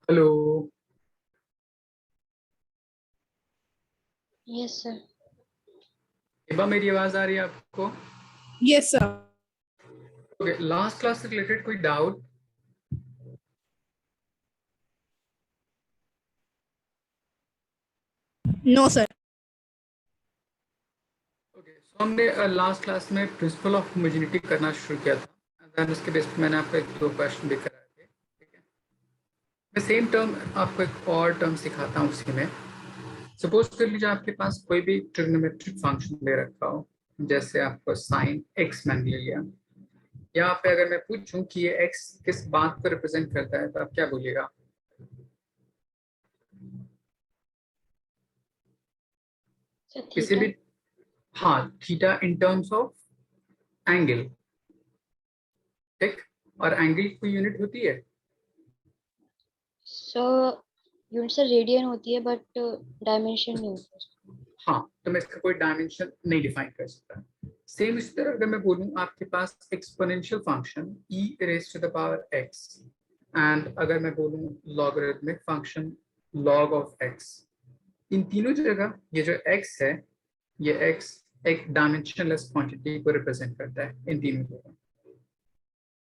Hello. Yes sir. Hiba, मेरी आवाज आ रही है आपको? Yes sir. Okay, last class से रिलेटेड कोई doubt? No sir. Okay, so हमने लास्ट क्लास में प्रिंसिपल ऑफ होमोजेनिटी करना शुरू किया था। देन उसके बेस पे मैंने आपको एक दो क्वेश्चन भी कराए थे। ठीक है, मैं सेम टर्म आपको एक और टर्म सिखाता हूँ उसी में। सपोज कर लीजिए आपके पास कोई भी ट्रिग्नोमेट्रिक फंक्शन दे रखा हो, जैसे आपको साइन एक्स मान लिया। यहाँ पे अगर मैं पूछूं कि ये एक्स किस बात को रिप्रेजेंट करता है तो आप क्या बोलिएगा? सर किसी थीटा। भी, हाँ, theta in terms of angle. ठीक, और एंगल की कोई यूनिट होती है? सो यूनिट सर रेडियन होती है बट डायमेंशन नहीं होता उसका। हाँ, तो मैं इसका कोई डायमेंशन नहीं डिफाइन कर सकता। सेम इस तरह अगर मैं बोलूं आपके पास exponential function e raise to the power x, and अगर मैं बोलूं logarithmic function log of x, इन तीनों जगह ये जो x है, ये x एक डायमेंशनलेस क्वांटिटी को रिप्रेजेंट करता है इन तीनों जगह।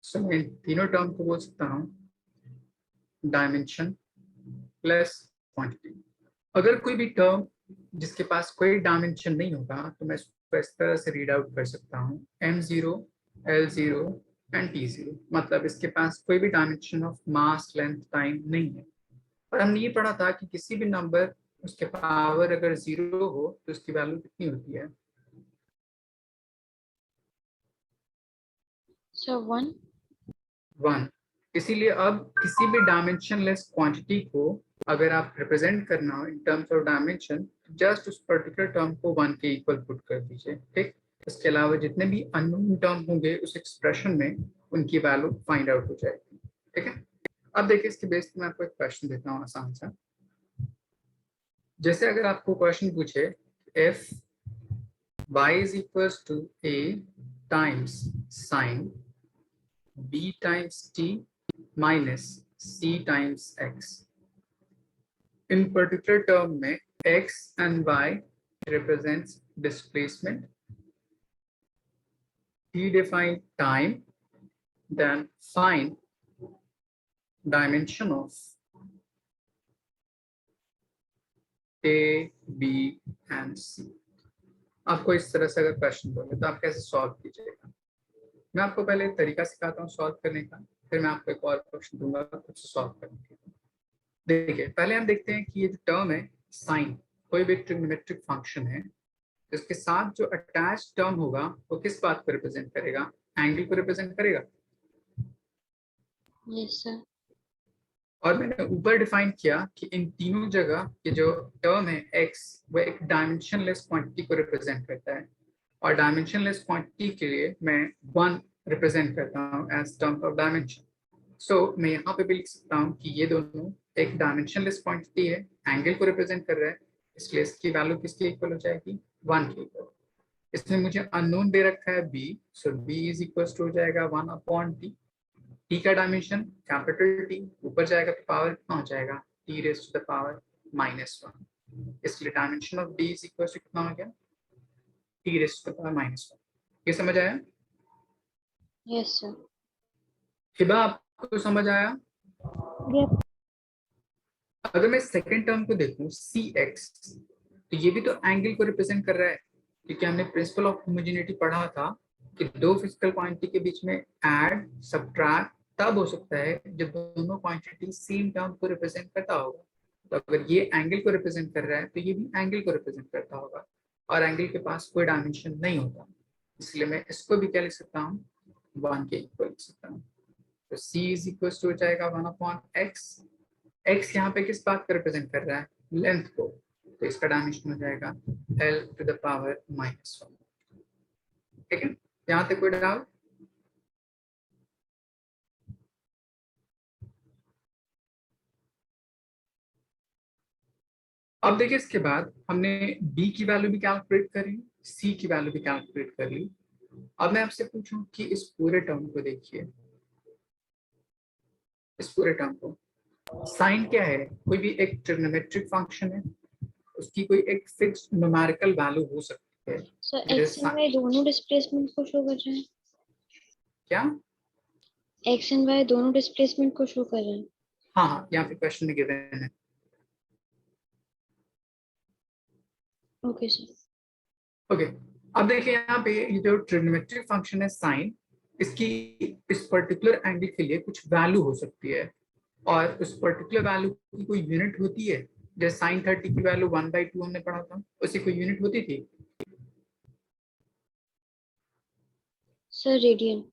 सो मैं इन तीनों टर्म को बोल सकता हूँ डायमेंशन प्लस क्वांटिटी। अगर कोई भी टर्म जिसके पास कोई डायमेंशन नहीं होगा तो मैं इसको इस तरह से रीड आउट कर सकता हूँ m0, l0 एंड t0। मतलब इसके पास कोई भी dimension of mass length time नहीं है। और हमने ये पढ़ा था कि किसी भी नंबर उसके पावर अगर 0 हो तो उसकी वैल्यू कितनी होती है? सर 1। 1। इसीलिए अब किसी भी डायमेंशनलेस क्वांटिटी को अगर आप रिप्रेजेंट करना हो in terms of dimension, just उस पर्टिकुलर टर्म को 1 के इक्वल पुट कर दीजिए। ठीक, इसके अलावा जितने भी अननोन टर्म होंगे उस एक्सप्रेशन में उनकी वैल्यू फाइंड आउट हो जाएगी। ठीक है, अब देखिए इसके बेस पे मैं आपको एक क्वेश्चन देता हूँ आसान सा। जैसे अगर आपको क्वेश्चन पूछे if y is equals to a times sine b times t minus c times x, in particular term में x and y represents displacement, t define time, then find dimension of a, b and c। आपको इस तरह से अगर question बोले तो आप कैसे सॉल्व कीजिएगा? मैं आपको पहले एक तरीका सिखाता हूँ सॉल्व करने का, फिर मैं आपको एक और क्वेश्चन दूंगा खुद से सॉल्व करने के। देखिए, पहले हम देखते हैं कि ये जो टर्म है साइन, कोई भी ट्रिग्नोमेट्रिक फंक्शन है, इसके साथ जो अटैच टर्म होगा वो किस बात को रिप्रेजेंट करेगा? एंगल को रिप्रेजेंट करेगा। Yes sir. और मैंने ऊपर डिफाइन किया कि इन तीनों जगह ये जो टर्म है x, वो एक डायमेंशनलेस क्वांटिटी को रिप्रेजेंट करता है। और डायमेंशनलेस क्वांटिटी के लिए मैं 1 रिप्रेजेंट करता हूँ एज टर्म ऑफ डायमेंशन। सो मैं यहाँ पे भी लिख सकता हूँ कि ये दोनों एक डायमेंशनलेस क्वांटिटी है, एंगल को रिप्रेजेंट कर रहा है, इसलिए इसकी वैल्यू किसके इक्वल हो जाएगी? 1 के इक्वल। इसमें मुझे अननोन दे रखा है b, so b is equal to हो जाएगा 1/t। t का डायमेंशन कैपिटल T, ऊपर जाएगा तो पावर कितना हो जाएगा? t raise to the power -1। इसलिए dimension of d is equal to कितना हो गया? t raise to the power -1। ये समझ आया? Yes sir. हिबा, आपको समझ आया? यस। अगर मैं सेकंड टर्म को देखूं cx, तो ये भी तो एंगल को रिप्रेजेंट कर रहा है, क्योंकि हमने प्रिंसिपल ऑफ होमोजेनिटी पढ़ा था कि दो फिजिकल क्वांटिटी के बीच में ऐड सब्ट्रैक्ट तब हो सकता है जब दोनों क्वांटिटी सेम टर्म को रिप्रेजेंट करता होगा। तो अगर ये एंगल को रिप्रेजेंट कर रहा है तो ये भी एंगल को रिप्रेजेंट करता होगा, और एंगल के पास कोई डायमेंशन नहीं होता, इसलिए मैं इसको भी क्या लिख सकता हूँ? 1 के इक्वल लिख सकता हूँ। तो c इज इक्वल टू हो जाएगा 1/x। x यहाँ पे किस बात को रिप्रेजेंट कर रहा है? लेंथ को, तो इसका डायमेंशन हो जाएगा l टू द पावर -1। ठीक है, यहाँ तक कोई डाउट? अब देखिए, इसके बाद हमने b की वैल्यू भी कैलकुलेट कर ली, c की वैल्यू भी कैलकुलेट कर ली। अब मैं आपसे पूछूं कि इस पूरे टर्म को देखिए, इस पूरे टर्म को साइन क्या है? कोई भी एक ट्रिग्नोमेट्रिक फंक्शन है, उसकी कोई एक फिक्स्ड न्यूमेरिकल वैल्यू हो सकती है। सर एक्स जैसे एंड वाई दोनों डिस्प्लेसमेंट को शो कर रहे हैं। क्या? एक्स एंड वाई दोनों डिस्प्लेसमेंट को शो कर रहे हैं। हाँ हाँ, यहाँ पे क्वेश्चन में गिवन है। Okay sir. ओके, अब देखिए यहाँ पे ये जो ट्रिग्नोमेट्रिक फंक्शन है साइन, इसकी इस पर्टिकुलर एंगल के लिए कुछ वैल्यू हो सकती है, और उस पर्टिकुलर वैल्यू की कोई यूनिट होती है। जैसे साइन 30 की वैल्यू 1/2 हमने पढ़ा था, उसकी कोई यूनिट होती थी। Sir radian.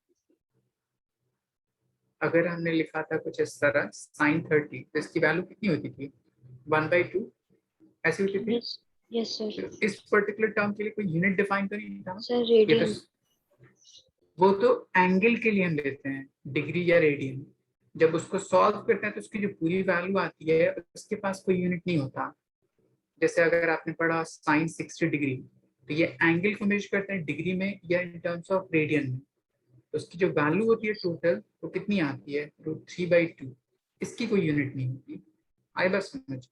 अगर हमने लिखा था कुछ इस तरह साइन 30, तो इसकी वैल्यू कितनी होती थी? 1/2 ऐसी होती थी। यस। Yes sir. तो इस पर्टिकुलर टर्म के लिए कोई यूनिट डिफाइन तो नहीं था। सर ये तो रेडियन। वो तो एंगल के लिए हम लेते हैं डिग्री या रेडियन। जब उसको सॉल्व करते हैं तो उसकी जो पूरी वैल्यू आती है उसके पास कोई यूनिट नहीं होता। जैसे अगर आपने पढ़ा साइन 60 डिग्री, तो ये एंगल को मेजर करते हैं डिग्री में या इन टर्म्स ऑफ रेडियन में। तो उसकी जो वैल्यू होती है टोटल, वो कितनी आती है? √3/2। इसकी कोई यूनिट नहीं होती। आई बस समझ।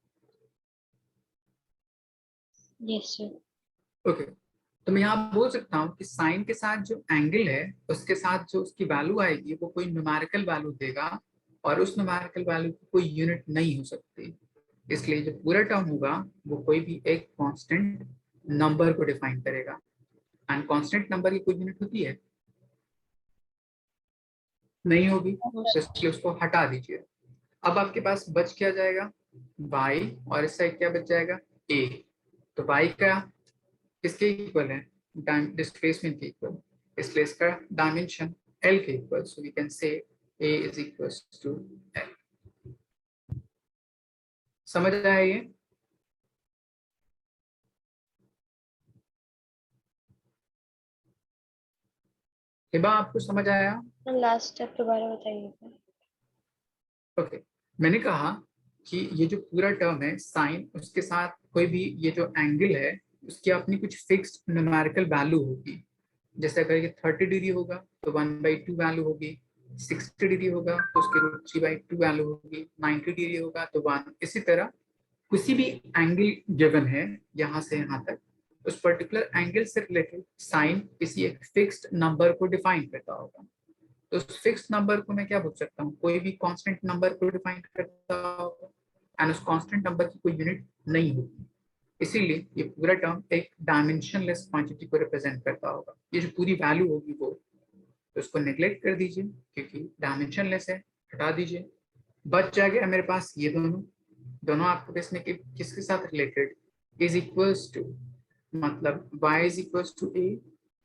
Yes sir. ओके, तो मैं यहाँ बोल सकता हूँ कि साइन के साथ जो एंगल है उसके साथ जो उसकी वैल्यू आएगी वो कोई न्यूमेरिकल वैल्यू देगा, और उस न्यूमेरिकल वैल्यू की कोई यूनिट नहीं हो सकती। इसलिए जो पूरा टर्म होगा वो कोई भी एक कांस्टेंट नंबर को डिफाइन करेगा। एंड कांस्टेंट नंबर की कोई यूनिट होती है? नहीं होगी, तो इसलिए उसको हटा दीजिए। अब आपके पास बच क्या जाएगा? y, और इस साइड क्या बच जाएगा? a। तो y का किसके इक्वल है? डिस्प्लेसमेंट के इक्वल, इसलिए इसका डायमेंशन l के equal. So we can say a is equal to l। समझ आया ये? हिबा आपको समझ आया? लास्ट स्टेप दोबारा बताइएगा। ओके, मैंने कहा कि ये जो पूरा टर्म है साइन, उसके साथ कोई भी ये जो एंगल है उसकी अपनी कुछ फिक्स्ड न्यूमेरिकल वैल्यू होगी। जैसे अगर ये 30 डिग्री होगा तो 1/2 वैल्यू होगी, 60 डिग्री होगा तो उसकी √3/2 वैल्यू होगी, 90 डिग्री होगा तो 1। इसी तरह किसी भी एंगल गिवन है यहाँ से यहाँ तक, उस पर्टिकुलर एंगल से रिलेटेड साइन किसी एक फिक्स्ड नंबर को डिफाइन करता होगा। तो उस फिक्स नंबर को मैं क्या बोल सकता हूँ? कोई भी कांस्टेंट नंबर को डिफाइन करता होगा, एंड उस कांस्टेंट नंबर की कोई यूनिट नहीं होगी। इसीलिए ये पूरा टर्म एक डायमेंशनलेस क्वांटिटी को रिप्रेजेंट करता होगा। ये जो पूरी वैल्यू होगी वो, तो उसको नेग्लेक्ट कर दीजिए क्योंकि डायमेंशनलेस है, हटा दीजिए। बच जाएगा मेरे पास ये दोनों। दोनों आपको किसने किसके साथ रिलेटेड? इज इक्वल्स टू, मतलब y is equals to a।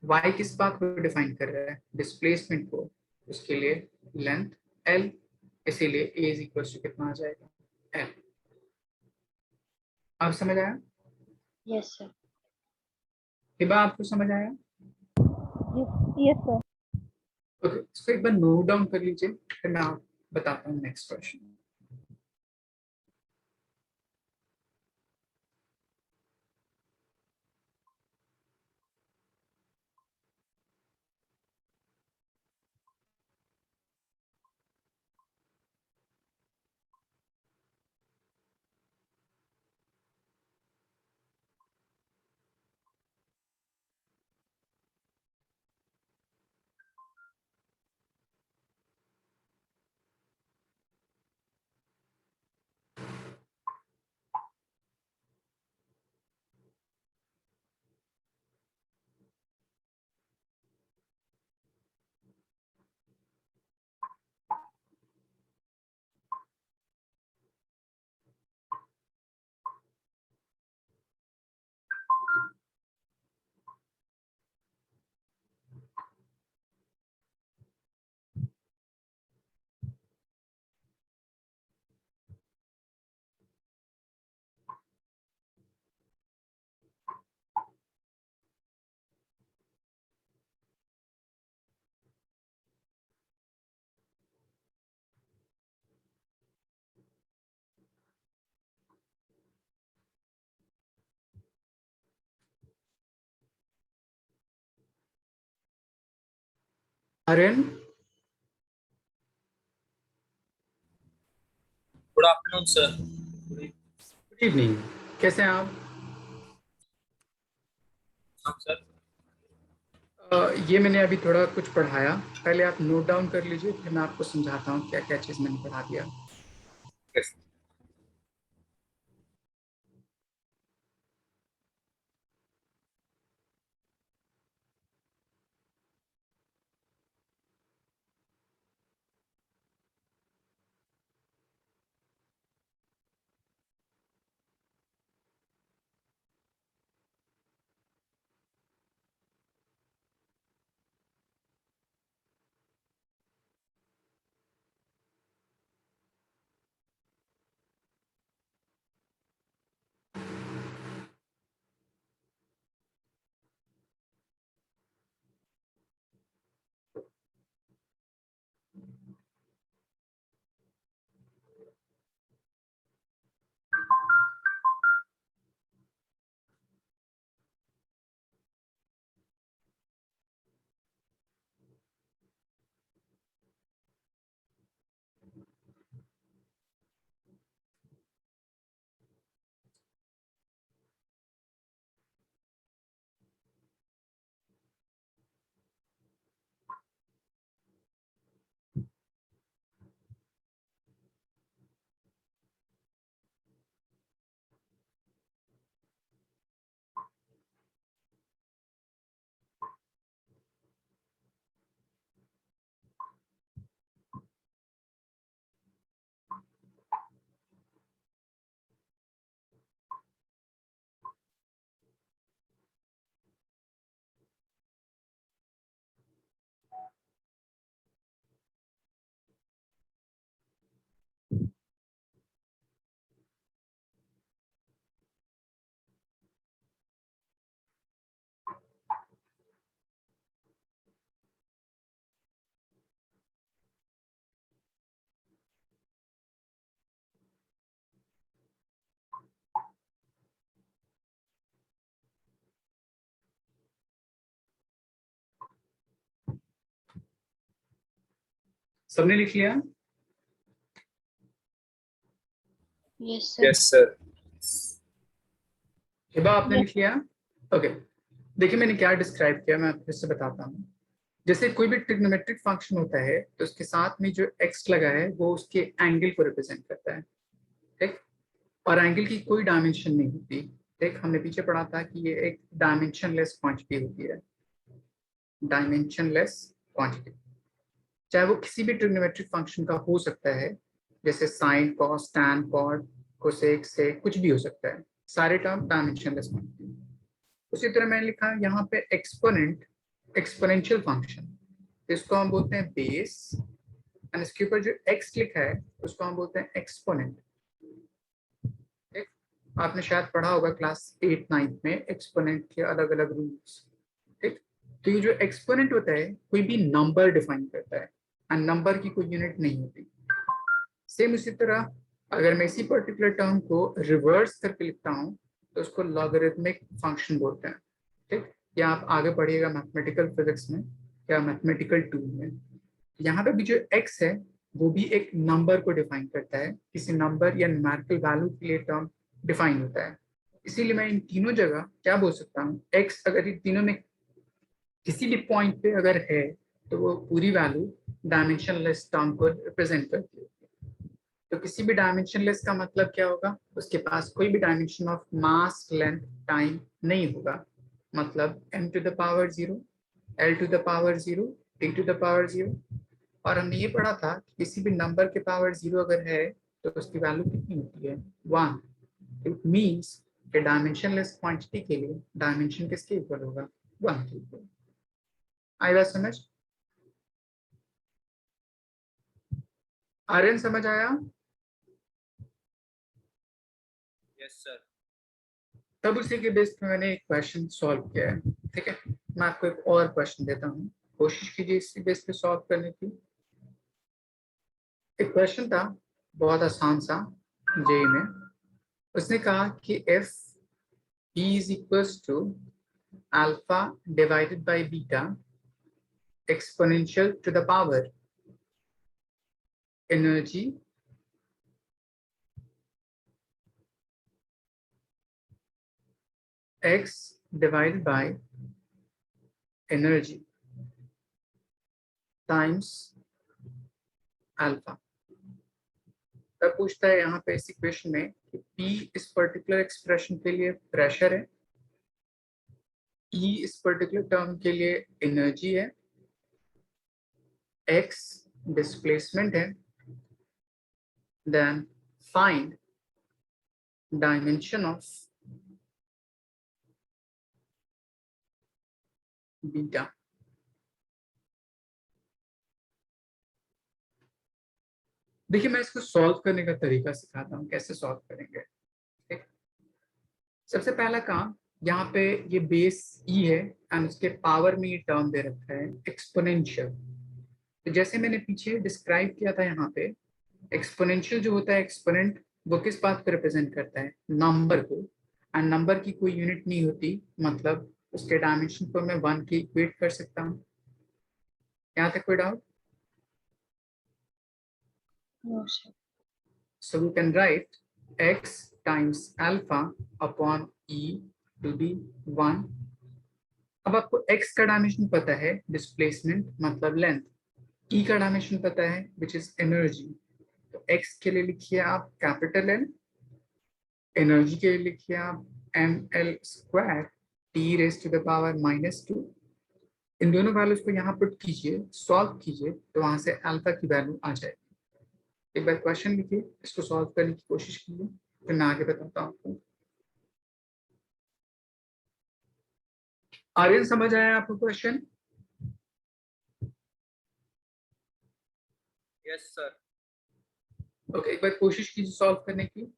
y किस बात को डिफाइन कर रहा है? डिस्प्लेसमेंट को। उसके लिए लेंथ l, इसीलिए a इज इक्वल्स टू कितना आ जाएगा? l। अब समझ आया? Yes sir. हिबा आपको समझ आया? Yes, sir. ओके, इसको एक बार नोट डाउन कर लीजिए, फिर मैं आप बताता हूँ next question. Aryan, good afternoon sir. Good evening, कैसे हैं आप? हाँ सर। ये मैंने अभी थोड़ा कुछ पढ़ाया, पहले आप नोट डाउन कर लीजिए, फिर मैं आपको समझाता हूँ क्या क्या चीज़ मैंने पढ़ा दिया। सबने लिख लिया? Yes sir. Yes sir. Hiba, आपने Yes. लिख लिया? ओके, देखिए मैंने क्या डिस्क्राइब किया, मैं फिर से बताता हूँ। जैसे कोई भी ट्रिग्नोमेट्रिक फंक्शन होता है तो उसके साथ में जो एक्स लगा है वो उसके एंगल को रिप्रेजेंट करता है, ठीक? और एंगल की कोई डायमेंशन नहीं होती, ठीक? हमने पीछे पढ़ा था कि ये एक डायमेंशनलेस क्वांटिटी होती है, डायमेंशनलेस क्वांटिटी। चाहे वो किसी भी ट्रिग्नोमेट्रिक फंक्शन का हो सकता है, जैसे sine, cos, tan, cot, cosec, sec, कुछ भी हो सकता है, सारे टर्म डायमेंशनलेस क्वांटिटी। उसी तरह मैंने लिखा है यहाँ पे एक्सपोनेंट, एक्सपोनेंशियल फंक्शन, इसको हम बोलते हैं बेस, एंड इसके ऊपर जो एक्स लिखा है उसको हम बोलते हैं एक्सपोनेंट। ठीक? आपने शायद पढ़ा होगा क्लास 8-9 में एक्सपोनेंट के अलग अलग रूल्स, ठीक? तो ये जो एक्सपोनेंट होता है कोई भी नंबर डिफाइन करता है, एंड नंबर की कोई यूनिट नहीं होती। सेम इसी तरह अगर मैं इसी पर्टिकुलर टर्म को रिवर्स करके लिखता हूँ तो उसको लॉगरिथमिक फंक्शन बोलते हैं, ठीक? या आप आगे पढ़िएगा मैथमेटिकल फिजिक्स में या मैथमेटिकल टूल में। यहाँ पे भी जो x है वो भी एक नंबर को डिफाइन करता है, किसी नंबर या न्यूमेरिकल वैल्यू के लिए टर्म डिफाइन होता है। इसीलिए मैं इन तीनों जगह क्या बोल सकता हूँ, x अगर इन तीनों में किसी भी पॉइंट पे अगर है तो वो पूरी वैल्यू डायमेंशनलेस टर्म को रिप्रेजेंट करती है। तो किसी भी डायमेंशनलेस का मतलब क्या होगा, उसके पास कोई भी dimension of mass, length, time नहीं होगा। मतलब m to the power 0, l to the power 0, t to the power 0। और हमने ये पढ़ा था कि किसी भी नंबर के पावर 0 अगर है तो उसकी वैल्यू कितनी होती है, 1। इट मीन्स कि डायमेंशनलेस क्वांटिटी के लिए डायमेंशन किसके इक्वल होगा, 1 के इक्वल। आई बात समझ? आर्यन समझ आया? Yes sir. तब उसी के बेस पे मैंने एक क्वेश्चन सॉल्व किया है, ठीक है? मैं आपको एक और क्वेश्चन देता हूँ, कोशिश कीजिए इसी बेस पे सॉल्व करने की। एक क्वेश्चन था बहुत आसान सा जेई में, उसने कहा कि if E is equals to alpha divided by beta exponential to the power energy x divided by energy times alpha. तब पूछता है यहाँ पे इस इक्वेशन में कि P इस पर्टिकुलर एक्सप्रेशन के लिए प्रेशर है, E इस पर्टिकुलर टर्म के लिए एनर्जी है, X डिस्प्लेसमेंट है, then find dimension of beta. देखिए मैं इसको सॉल्व करने का तरीका सिखाता हूँ, कैसे सॉल्व करेंगे। ठीक, सबसे पहला काम, यहाँ पे ये बेस ई है एंड उसके पावर में ये टर्म दे रखा है एक्सपोनेंशियल। तो जैसे मैंने पीछे डिस्क्राइब किया था, यहाँ पे एक्सपोनेंशियल जो होता है, एक्सपोनेंट वो किस बात को रिप्रेजेंट करता है, नंबर को, एंड नंबर की कोई यूनिट नहीं होती, मतलब उसके डायमेंशन को मैं 1 की इक्वेट कर सकता हूँ। यहाँ तक कोई doubt? No, sir. So we can write x times alpha upon e will be 1. अब आपको x का डायमेंशन पता है, डिस्प्लेसमेंट मतलब लेंथ, e का डायमेंशन पता है विच इज एनर्जी। तो x के लिए लिखिए आप कैपिटल N, एनर्जी के लिए लिखिए आप ml square t raise to the power -2। इन दोनों वैल्यूज को यहाँ पुट कीजिए, सॉल्व कीजिए, तो वहां से अल्फा की वैल्यू आ जाएगी। एक बार क्वेश्चन लिखिए, इसको सॉल्व करने की कोशिश कीजिए, फिर मैं आगे बताता हूँ आपको। आर्यन समझ आया आपको क्वेश्चन? Yes, sir. ओके, एक बार कोशिश कीजिए सॉल्व करने की।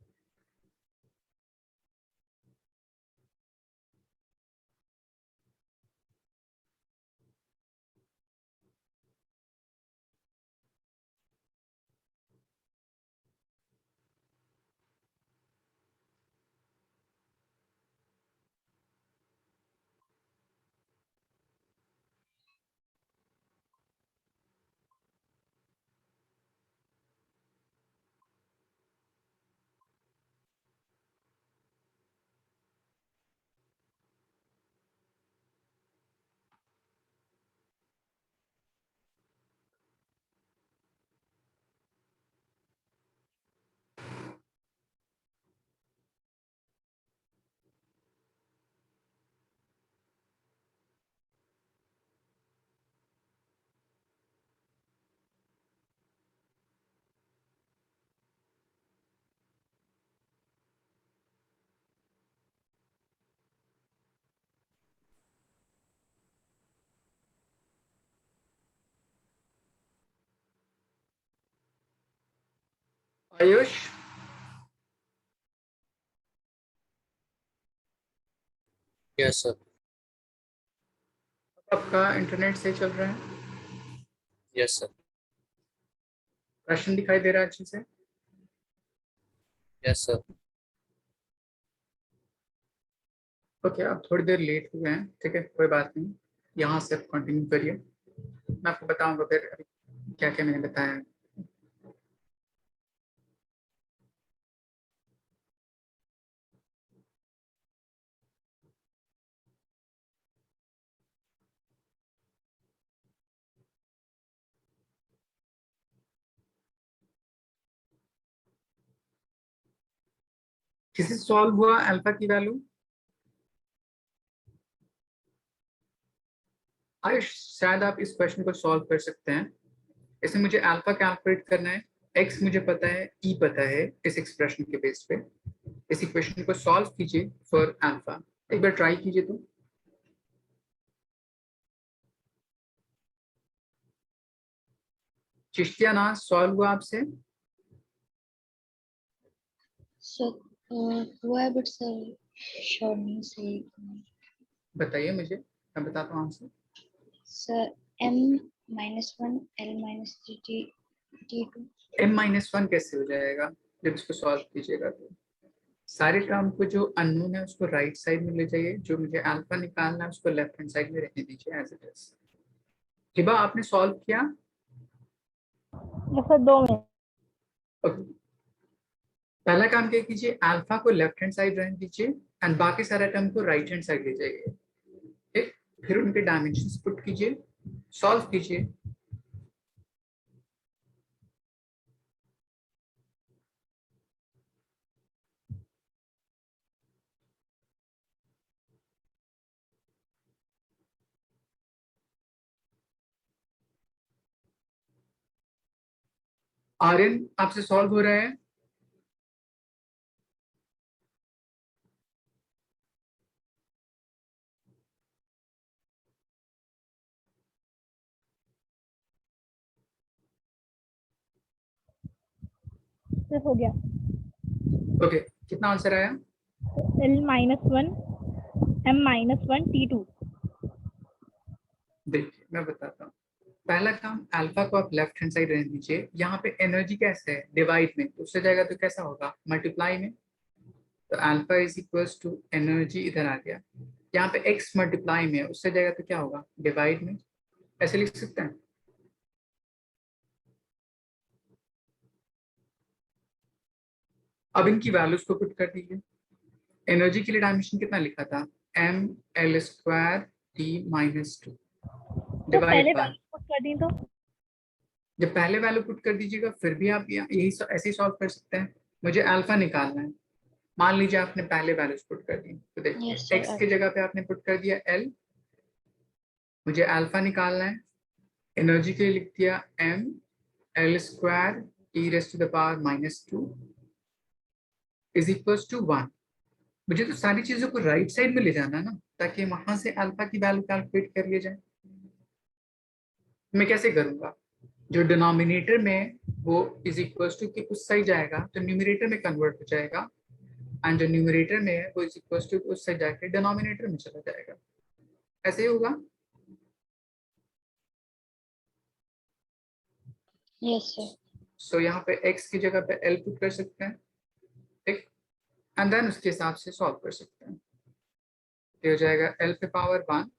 Ayush, Yes, sir. आपका इंटरनेट से चल रहा है? Yes, sir. क्वेश्चन दिखाई दे रहा है अच्छे से? Yes, sir. ओके, आप थोड़ी देर लेट हुए हैं, ठीक है, कोई बात नहीं, यहाँ से आप कंटिन्यू करिए, मैं आपको बताऊंगा फिर क्या क्या मैंने बताया। किसी सॉल्व हुआ अल्फा की वैल्यू? आयुष, शायद आप इस क्वेश्चन को सॉल्व कर सकते हैं। इसमें मुझे अल्फा कैलकुलेट करना है, एक्स मुझे पता है, ई पता है, इस एक्सप्रेशन के बेस पे इस इक्वेशन को सॉल्व कीजिए फॉर अल्फा। एक बार ट्राई कीजिए तो। चिश्तिया ना सॉल्व हुआ आपसे? So, हुआ है but sir, sure नहीं सही। बताइए मुझे, मैं बताता हूँ answer. Sir, m -1 l -3 t2। m-1 कैसे हो जाएगा जब इसको सॉल्व कीजिएगा तो? सारे टर्म को जो अननोन है उसको राइट साइड में ले जाइए, जो मुझे अल्फा निकालना है उसको लेफ्ट हैंड साइड में रहने दीजिए एज इट इज। हिबा, आपने सॉल्व किया? yes sir 2 minute. ओके, पहला काम क्या कीजिए, अल्फा को लेफ्ट हैंड साइड रहने दीजिए एंड बाकी सारा टर्म को राइट हैंड साइड ले जाइए। ठीक, फिर उनके डायमेंशंस पुट कीजिए, सॉल्व कीजिए। आर्यन आपसे सॉल्व हो रहा है? सर हो गया। ओके, कितना आंसर आया? L-1 M-1 T2। देखिए मैं बताता हूँ। पहला काम, अल्फा को आप लेफ्ट हैंड साइड रहने दीजिए। यहाँ पे एनर्जी कैसे है, डिवाइड में, तो उससे जाएगा तो कैसा होगा, मल्टीप्लाई में। तो alpha is equals to energy इधर आ गया, यहाँ पे एक्स मल्टीप्लाई में, उससे जाएगा तो क्या होगा, डिवाइड में। ऐसे लिख सकते हैं। अब इनकी वैल्यूज को पुट कर दीजिए। एनर्जी के लिए डायमेंशन कितना लिखा था, ml² T-2 सर डिवाइड पहले बाय। वैल्यू पुट कर दी तो जब पहले वैल्यू पुट कर दीजिएगा फिर भी आप यही ऐसे ही सॉल्व कर सकते हैं। मुझे अल्फा निकालना है। मान लीजिए आपने पहले वैल्यूज पुट कर दी, तो देखिए Yes, sir. एक्स की जगह पे आपने पुट कर दिया एल, मुझे अल्फा निकालना है। एनर्जी के लिए लिख दिया ml² T⁻⁻² is equal to 1। मुझे तो सारी चीजों को राइट साइड में ले जाना है ना, ताकि वहां से अल्फा की वैल्यू कैलकुलेट कर लिया जाए। मैं कैसे करूंगा, जो डिनोमिनेटर में वो इज इक्वल टू के उस साइड जाएगा तो न्यूमरेटर में कन्वर्ट हो जाएगा, एंड जो न्यूमरेटर में है वो इज इक्वल टू उस साइड जाके डिनोमिनेटर में चला जाएगा। ऐसे ही होगा। Yes, sir. सो यहाँ पे x की जगह पे l पुट कर सकते हैं, ठीक, एंड देन उसके हिसाब से सॉल्व कर सकते हैं। ये हो जाएगा l पे पावर 1।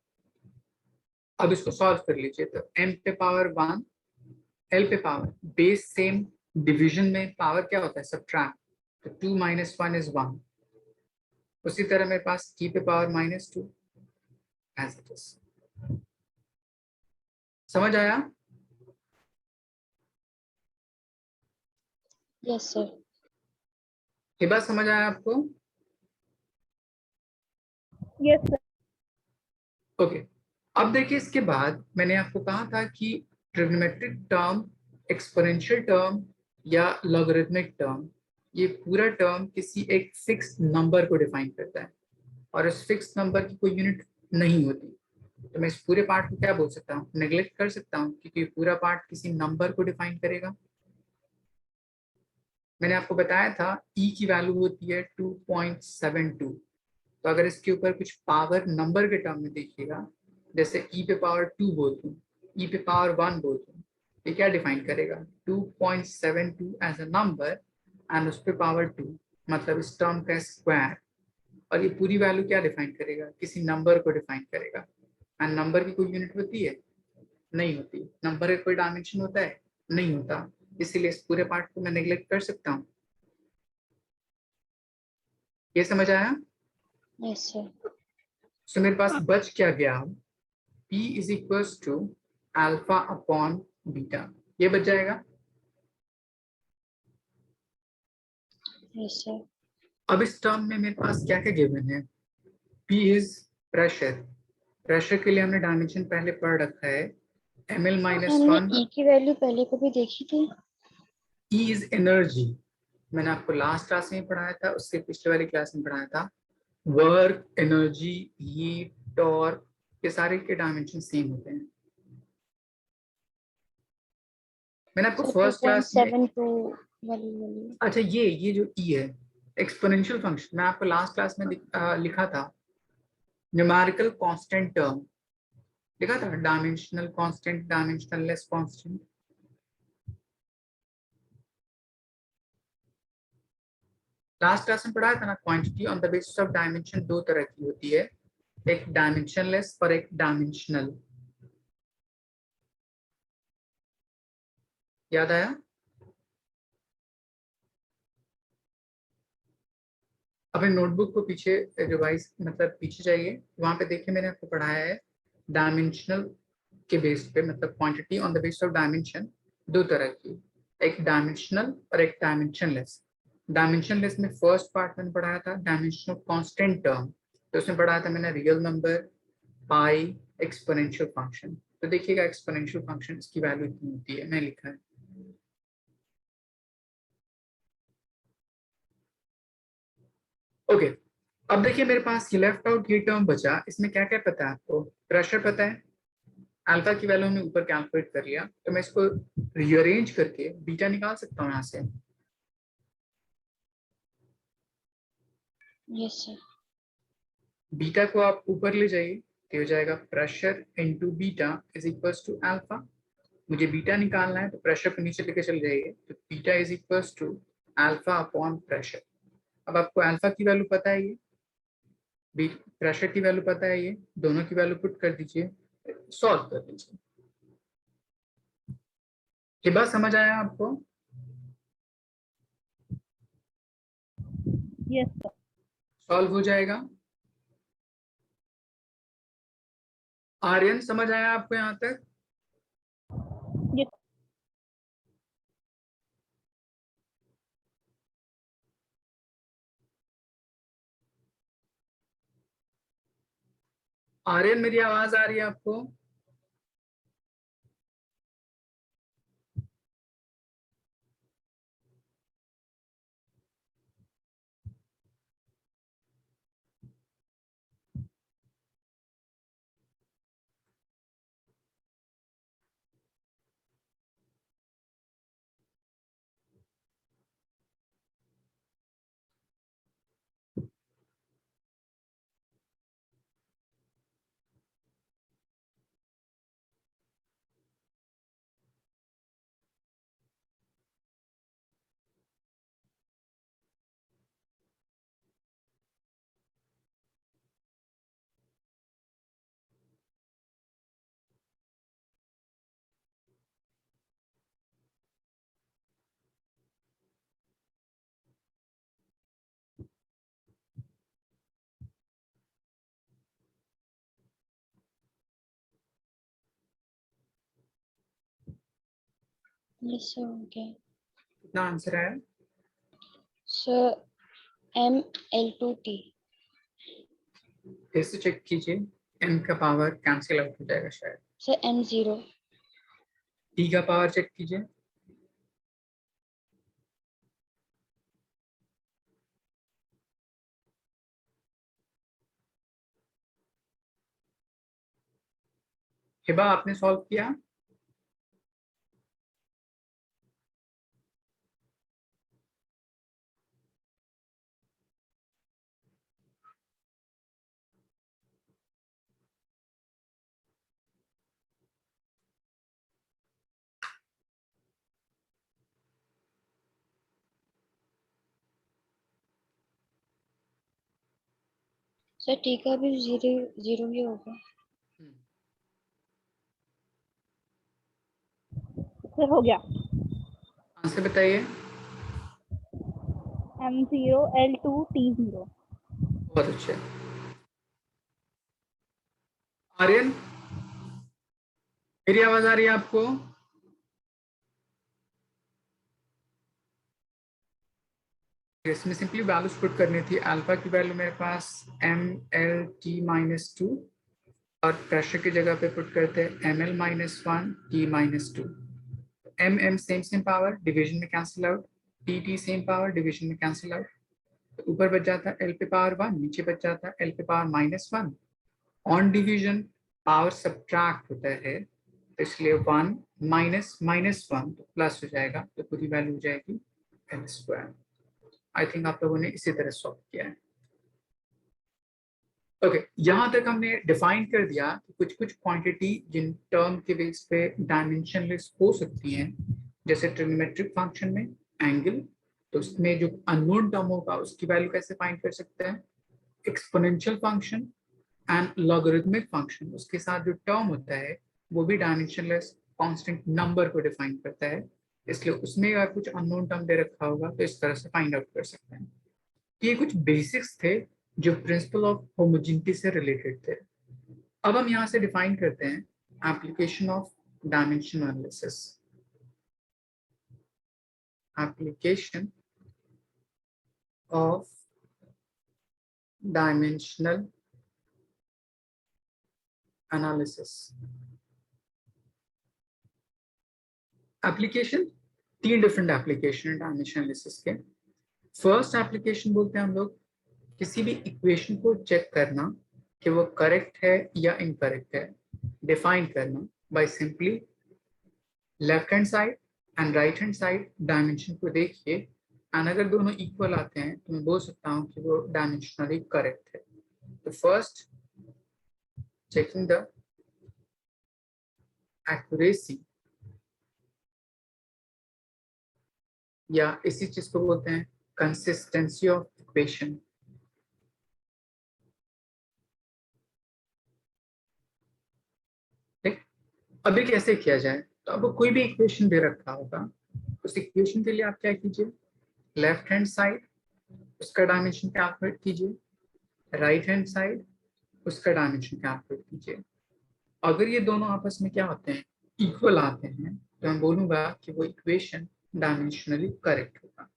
अब इसको सॉल्व कर लीजिए, तो m पे पावर 1, l पे पावर, बेस सेम, डिवीजन में पावर क्या होता है, सब्ट्रैक्ट, तो 2 - 1 इज 1। उसी तरह मेरे पास t पे पावर -2 एज इट इज। समझ आया? Yes, sir. ये बात समझ आया आपको? Yes sir. ओके, अब देखिए इसके बाद मैंने आपको कहा था कि ट्रिग्नोमेट्रिक टर्म, एक्सपोनेंशियल टर्म या लॉगरिथमिक टर्म, ये पूरा टर्म किसी एक फिक्स नंबर को डिफाइन करता है और इस फिक्स नंबर की कोई यूनिट नहीं होती। तो मैं इस पूरे पार्ट को क्या बोल सकता हूँ, नेग्लेक्ट कर सकता हूँ, क्योंकि पूरा पार्ट किसी नंबर को डिफाइन करेगा। मैंने आपको बताया था ई की वैल्यू होती है 2.72। तो अगर इसके ऊपर कुछ पावर नंबर के टर्म में देखिएगा, जैसे ई पे पावर 2 बोल दूं, ई पे पावर 1 बोल दूं, ये क्या डिफाइन करेगा, 2.72 एज अ नंबर एंड उस पे पावर 2, मतलब इस टर्म का स्क्वायर। और ये पूरी वैल्यू क्या डिफाइन करेगा, किसी नंबर को डिफाइन करेगा। एंड नंबर की कोई यूनिट होती है, नहीं होती। नंबर का कोई डायमेंशन होता है, नहीं होता। इसीलिए इस पूरे पार्ट को मैं नेग्लेक्ट कर सकता हूँ। ये समझ आया? Yes, sir. सो मेरे पास बच क्या गया, P is equals to alpha upon beta, ये बच जाएगा। Yes, sir. अब इस टर्म में मेरे पास क्या क्या गिवन है, P इज प्रेशर। प्रेशर के लिए हमने डायमेंशन पहले पढ़ रखा है, ml हमने -1। E की वैल्यू पहले कभी देखी थी। E इज एनर्जी, मैंने आपको लास्ट क्लास में पढ़ाया था, उससे पिछले वाली क्लास में पढ़ाया था। वर्क, एनर्जी, हीट, टॉर्क, ये सारे के डायमेंशन सेम होते हैं। मैंने आपको सर फर्स्ट क्लास में, 2.72 वाली। अच्छा ये जो ई है, एक्सपोनेंशियल फंक्शन, मैं आपको लास्ट क्लास में लिखा था न्यूमेरिकल कांस्टेंट टर्म, लिखा था dimensional constant, dimensional less constant. Last class में पढ़ाया था ना, quantity on the basis of dimension दो तरह की होती है, एक डायमेंशनलेस और एक डायमेंशनल। याद आया? अपने नोटबुक को पीछे रिवाइज मतलब पीछे जाइए, वहां पे देखिए मैंने आपको पढ़ाया है डायमेंशनल के बेस पे, मतलब quantity on the base of dimension दो तरह की, एक डायमेंशनल और एक डायमेंशनलेस। डायमेंशनलेस में फर्स्ट पार्ट मैंने पढ़ाया था डायमेंशनल कांस्टेंट टर्म, तो उसमें पढ़ाया था मैंने रियल नंबर, पाई, एक्सपोनेंशियल फंक्शन। तो देखिएगा एक्सपोनेंशियल फंक्शन की वैल्यू इतनी होती है, मैं लिखा है। ओके, अब देखिए मेरे पास ये लेफ्ट आउट ये टर्म बचा, इसमें क्या क्या पता है आपको? प्रेशर पता है, अल्फा की वैल्यू हमने ऊपर कैलकुलेट कर लिया, तो मैं इसको रीअरेंज करके बीटा निकाल सकता हूँ यहाँ से। Yes sir. बीटा को आप ऊपर ले जाइए तो हो जाएगा pressure into beta is equals to alpha. मुझे बीटा निकालना है तो प्रेशर को नीचे लेके चल जाइए, तो beta is equals to alpha upon pressure. अब आपको अल्फा की वैल्यू पता है, ये प्रेशर की वैल्यू पता है, ये दोनों की वैल्यू पुट कर दीजिए, सॉल्व कर दीजिए। ये बात समझ आया आपको? Yes sir. सॉल्व हो जाएगा। आर्यन समझ आया आपको यहाँ तक? यस। आर्यन मेरी आवाज आ रही है आपको? यस सर, ओके कितना आंसर है? सर। ML2T। फिर से चेक कीजिए, m का पावर कैंसिल आउट हो जाएगा शायद। Sir M0। t का पावर चेक कीजिए। हिबा आपने सॉल्व किया? सर T का भी जीरो जीरो ही होगा। सर हो गया। आंसर बताइए। M0 L2 T0। बहुत अच्छे। आर्यन मेरी आवाज आ रही है आपको? इसमें सिंपली वैल्यूज पुट करनी थी। अल्फा की वैल्यू मेरे पास ML T-2 और प्रेशर की जगह पे पुट करते हैं ML-1 T-2। M M same same power division में cancel out, T T same power division में कैंसिल आउट, तो ऊपर बच जाता है L पे पावर 1, नीचे बच जाता है L पे power -1। On division power subtract होता है, तो इसलिए 1 माइनस -1 तो प्लस हो जाएगा, तो पूरी वैल्यू हो जाएगी L²। आई थिंक आप लोगों ने इसी तरह सॉल्व किया है। ओके, यहां तक हमने डिफाइन कर दिया कि कुछ कुछ क्वांटिटी जिन टर्म के बेस पे डायमेंशनलेस हो सकती हैं, जैसे ट्रिग्नोमेट्रिक फंक्शन में एंगल, तो उसमें जो अननोन टर्म होगा उसकी वैल्यू कैसे फाइंड कर सकते हैं। Exponential function and logarithmic function, उसके साथ जो टर्म होता है वो भी डायमेंशनलेस कांस्टेंट नंबर को डिफाइन करता है, इसलिए उसमें अगर कुछ अननोन टर्म दे रखा होगा तो इस तरह से फाइंड आउट कर सकते हैं। कि ये कुछ बेसिक्स थे जो प्रिंसिपल ऑफ होमोजेनिटी से रिलेटेड थे। अब हम यहां से डिफाइन करते हैं application of dimension analysis. Application of dimensional analysis. Application, 3 different application है डायमेंशन एनालिसिस के। फर्स्ट एप्लीकेशन बोलते हैं हम लोग किसी भी इक्वेशन को चेक करना कि वो करेक्ट है या इनकरेक्ट है, डिफाइन करना by simply left hand side and right hand side dimension को देखिए, एंड अगर दोनों इक्वल आते हैं तो मैं बोल सकता हूँ कि वो डायमेंशनली करेक्ट है। तो फर्स्ट चेकिंग द एक्यूरेसी, या इसी चीज को बोलते हैं कंसिस्टेंसी ऑफ इक्वेशन। ठीक, अभी कैसे किया जाए, तो अब कोई भी इक्वेशन दे रखा होगा, उस इक्वेशन के लिए आप क्या कीजिए, लेफ्ट हैंड साइड उसका डायमेंशन कैलकुलेट कीजिए, राइट हैंड साइड उसका डायमेंशन कैलकुलेट कीजिए। अगर ये दोनों आपस में क्या होते हैं, इक्वल आते हैं, तो मैं बोलूंगा कि वो इक्वेशन डायमेंशनली करेक्ट होगा।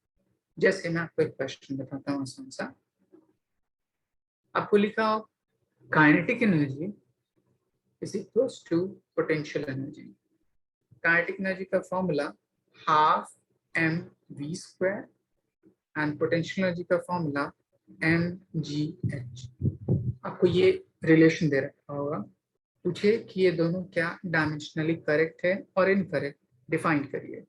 जैसे मैं आपको एक क्वेश्चन बताता हूँ आसान सा। आपको लिखा हो kinetic energy is equals to potential energy. Kinetic energy का formula half M V square and potential energy का फॉर्मूला एम जी एच। आपको ये रिलेशन दे रखा होगा, पूछे कि ये दोनों क्या डायमेंशनली करेक्ट है और इनकरेक्ट, डिफाइन करिए।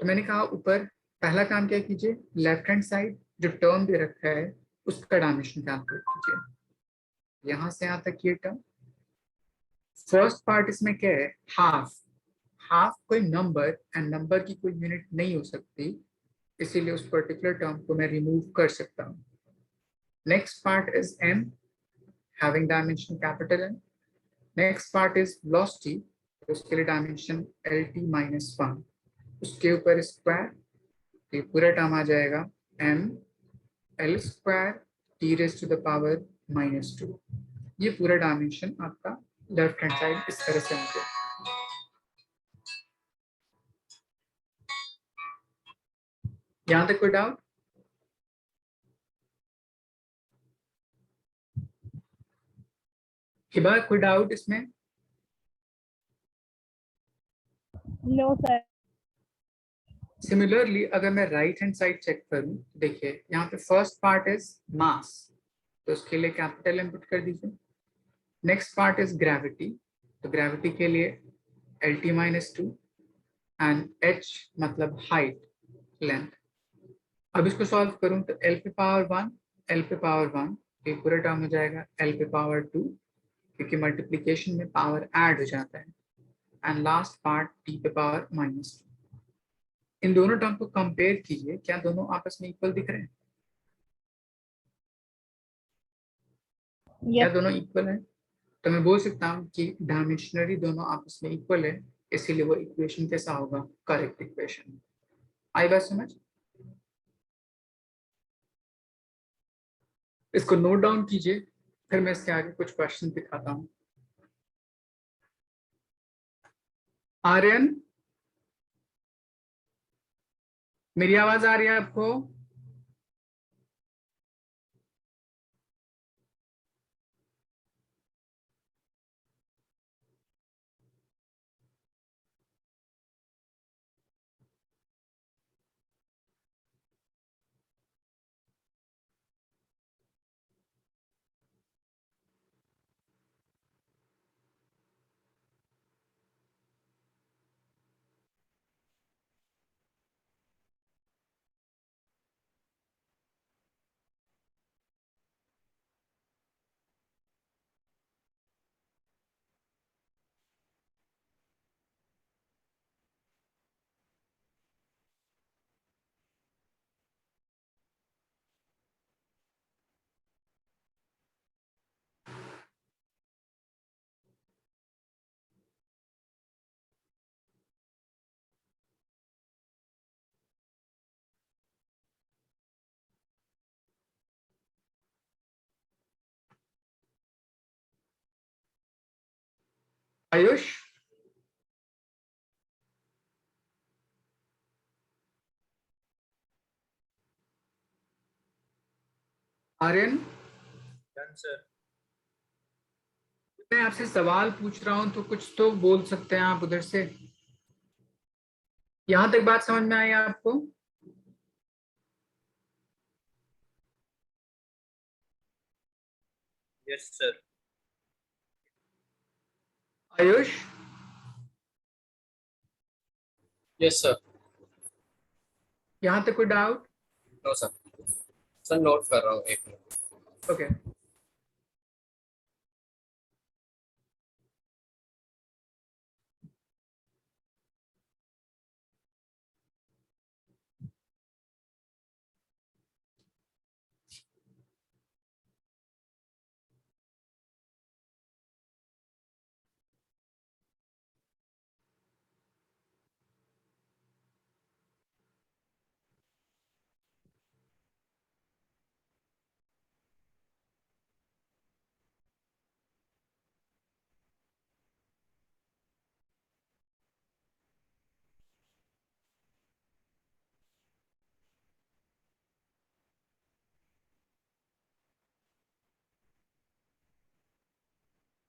तो मैंने कहा ऊपर पहला काम क्या कीजिए, लेफ्ट हैंड साइड जो टर्म दे रखा है उसका डायमेंशन कैलकुलेट कीजिए। यहां से यहां तक ये टर्म, फर्स्ट पार्ट इसमें क्या है, हाफ। हाफ कोई नंबर एंड नंबर की कोई यूनिट नहीं हो सकती, इसीलिए उस पर्टिकुलर टर्म को मैं रिमूव कर सकता हूँ। Next part is m, having dimension capital M. Next part is velocity, तो उसके लिए डायमेंशन lt माइनस 1, उसके ऊपर स्क्वायर, तो ये पूरा टर्म आ जाएगा m l square t raise to the power minus 2। ये पूरा डायमेंशन आपका लेफ्ट हैंड साइड इस तरह से होगा। यहां तक कोई डाउट? हिबा कोई डाउट इसमें? No sir. सिमिलरली अगर मैं राइट हैंड साइड चेक करूं, देखिए यहाँ पे फर्स्ट पार्ट इज मास, तो उसके लिए कैपिटल एम पुट कर दीजिए। नेक्स्ट पार्ट इज ग्रेविटी, तो ग्रेविटी के लिए L T minus 2 and H मतलब हाइट, लेंथ। अब इसको सॉल्व करूं तो एल पे पावर 1, एल पे पावर 1, ये पूरा टर्म हो जाएगा एल पे पावर 2, क्योंकि मल्टीप्लीकेशन में पावर ऐड हो जाता है, एंड लास्ट पार्ट टी पे पावर माइनस 2। इन दोनों टर्म को कंपेयर कीजिए, क्या दोनों आपस में इक्वल दिख रहे हैं? क्या यस। दोनों इक्वल है? तो मैं बोल सकता हूँ कि डायमेंशनली दोनों आपस में इक्वल है, इसीलिए वो इक्वेशन कैसा होगा, करेक्ट इक्वेशन। आई बात समझ? इसको नोट डाउन कीजिए, फिर मैं इसके आगे कुछ क्वेश्चन दिखाता हूँ। आर्यन, मेरी आवाज आ रही है आपको? Ayush, Aryan, Done, sir. मैं आपसे सवाल पूछ रहा हूं तो कुछ तो बोल सकते हैं आप उधर से। यहां तक बात समझ में आई आपको? Yes, sir. Ayush, Yes, sir. यहां तक कोई doubt? No, sir. Sir, note कर रहा हूँ एक मिनट. ओके,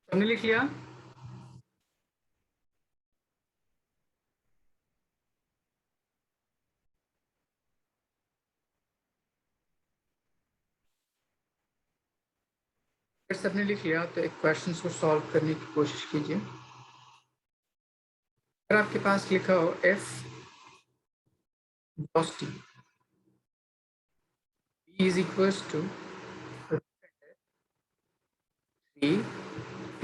हमने लिख लिया। अगर सबने लिख लिया तो एक क्वेश्चन को सॉल्व करने की कोशिश कीजिए। अगर आपके पास लिखा हो F velocity v is equals to 3p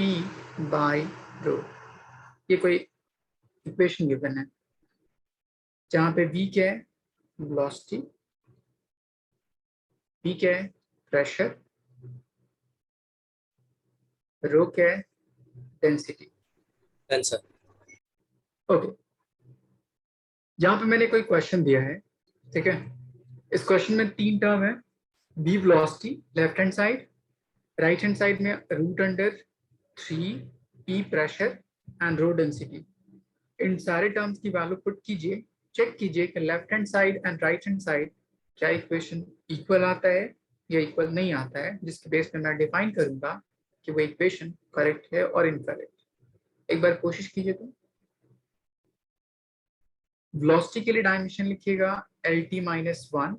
by rho, ये कोई इक्वेशन गिवन है जहां पे v क्या है? वेलोसिटी, p क्या है? प्रेशर, रो क्या है? डेंसिटी। Done, sir. ओके, जहां पे मैंने कोई क्वेश्चन दिया है, ठीक है, इस क्वेश्चन में 3 टर्म है। v velocity left hand side, right hand side में root under 3p pressure and rho density. इन सारे टर्म्स की वैल्यू पुट कीजिए, चेक कीजिए कि left hand side and right hand side क्या इक्वेशन इक्वल आता है या इक्वल नहीं आता है, जिसके बेस पे मैं डिफाइन करूंगा कि वो इक्वेशन करेक्ट है और इनकरेक्ट। एक बार कोशिश कीजिए तो। वेलोसिटी के लिए डायमेंशन लिखिएगा LT-1,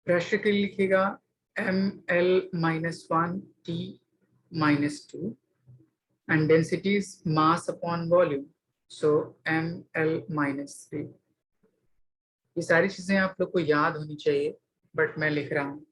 प्रेशर के लिए लिखिएगा ML-1T-2, and density is mass upon volume, so ML-3। ये सारी चीजें आप लोग को याद होनी चाहिए, बट मैं लिख रहा हूँ।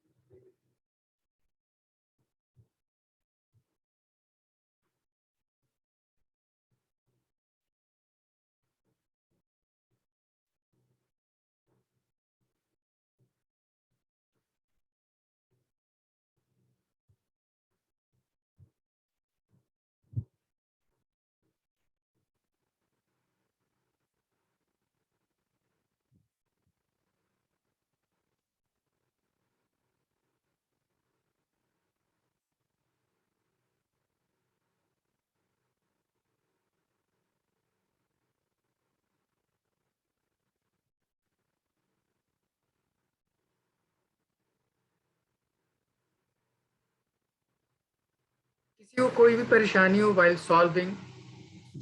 किसी को कोई भी परेशानी हो while solving,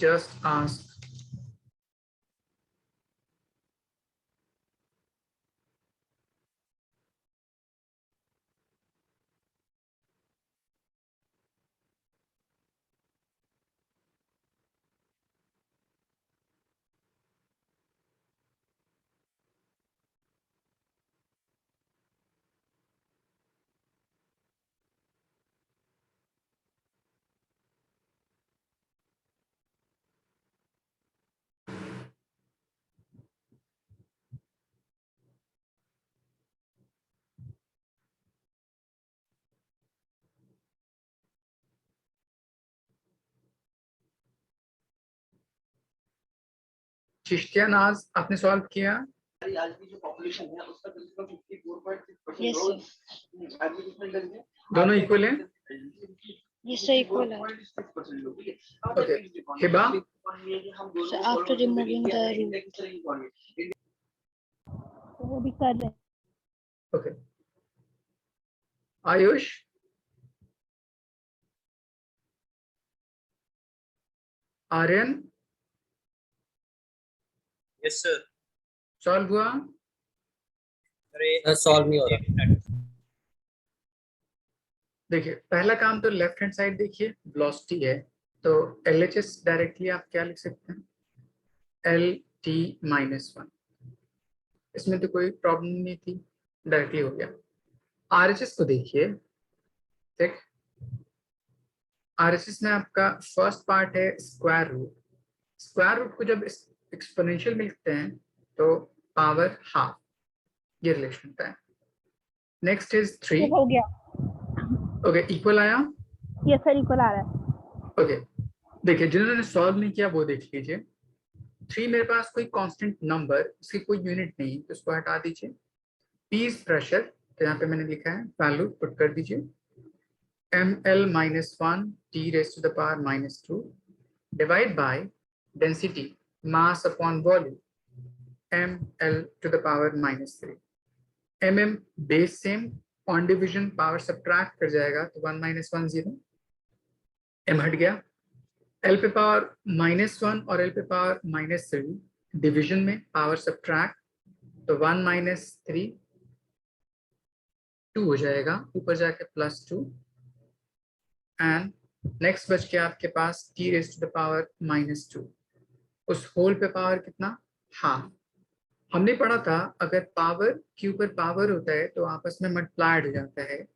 just ask। Chishtiya नाज, आपने सॉल्व किया? Yes, sir. दोनों इक्वल है? Yes, sir, equal are. Okay. Hiba, So after removing the root. तो वो भी कर रहे हैं. okay. Ayush, Aryan, Yes, sir. Solve हुआ? अरे सॉल्व नहीं हो रहा. देखिए पहला काम तो लेफ्ट हैंड साइड देखिए, वेलोसिटी है, तो LHS डायरेक्टली आप क्या लिख सकते हैं, LT-1. इसमें तो कोई प्रॉब्लम नहीं थी, डायरेक्टली हो गया. RHS को देखिए, ठीक, RHS में आपका फर्स्ट पार्ट है स्क्वायर रूट. स्क्वायर रूट को जब एक्सपोनेंशियल मिलते हैं तो पावर हाफ, ये रिलेशन होता है. Next is 3. हो गया. ओके, इक्वल आया. यस सर, इक्वल आ रहा है. ओके, देखिए जिन्होंने सॉल्व नहीं किया वो देख लीजिए. 3 मेरे पास कोई कांस्टेंट नंबर, उसकी कोई यूनिट नहीं, तो उसको हटा दीजिए. P इज प्रेशर, तो यहाँ पे मैंने लिखा है वैल्यू पुट कर दीजिए, ml-1 t raised to the power -2 divide by density mass upon volume ml to the power -3. mm base same, on division power subtract कर जाएगा तो 1 - 1 0, m हट गया. l पे पावर -1 और l पे पावर -3 डिवीजन में पावर सब्ट्रैक्ट, तो 1 - 3 2 हो जाएगा, ऊपर जाके +2. एंड नेक्स्ट बच गया आपके पास t raised to the power -2. उस होल पे पावर कितना, हाफ. हमने पढ़ा था अगर पावर के ऊपर पावर होता है तो आपस में मल्टीप्लाइड हो जाता है.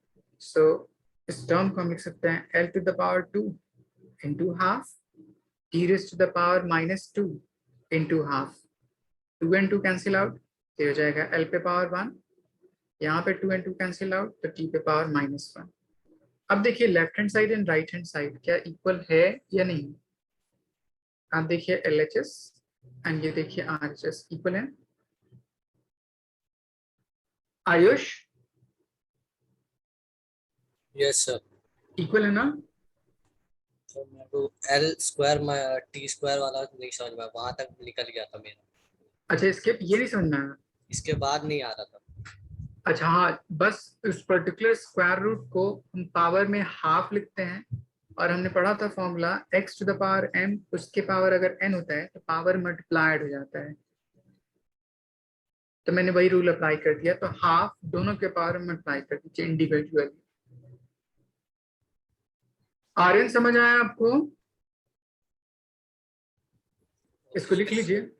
सो इस टर्म को हम लिख सकते हैं l to the power 2 into half t raised to the power -2 into half. 2 and 2 cancel out, तो हो जाएगा l पे पावर 1, यहाँ पे 2 and 2 कैंसिल आउट, तो t पे पावर -1. अब देखिए left hand side and right hand side क्या इक्वल है या नहीं. आप देखिए LHS एंड ये देखिए RHS इक्वल है. Ayush, yes sir. इक्वल है ना? तो मेरे को L स्क्वायर में T स्क्वायर वाला नहीं समझ में, वहां तक निकल गया था मेरा. अच्छा, इसके ये नहीं समझ में आया. इसके बाद नहीं आ रहा था. अच्छा हाँ, बस उस पर्टिकुलर स्क्वायर रूट को हम पावर में हाफ लिखते हैं, और हमने पढ़ा था formula x to the power m, उसके पावर अगर n होता है तो पावर मल्टीप्लाइड हो जाता है, तो मैंने वही रूल अप्लाई कर दिया. तो हाफ दोनों के पावर में मल्टीप्लाई कर दीजिए इंडिविजुअली. आर्यन समझ आया आपको? इसको लिख लीजिए.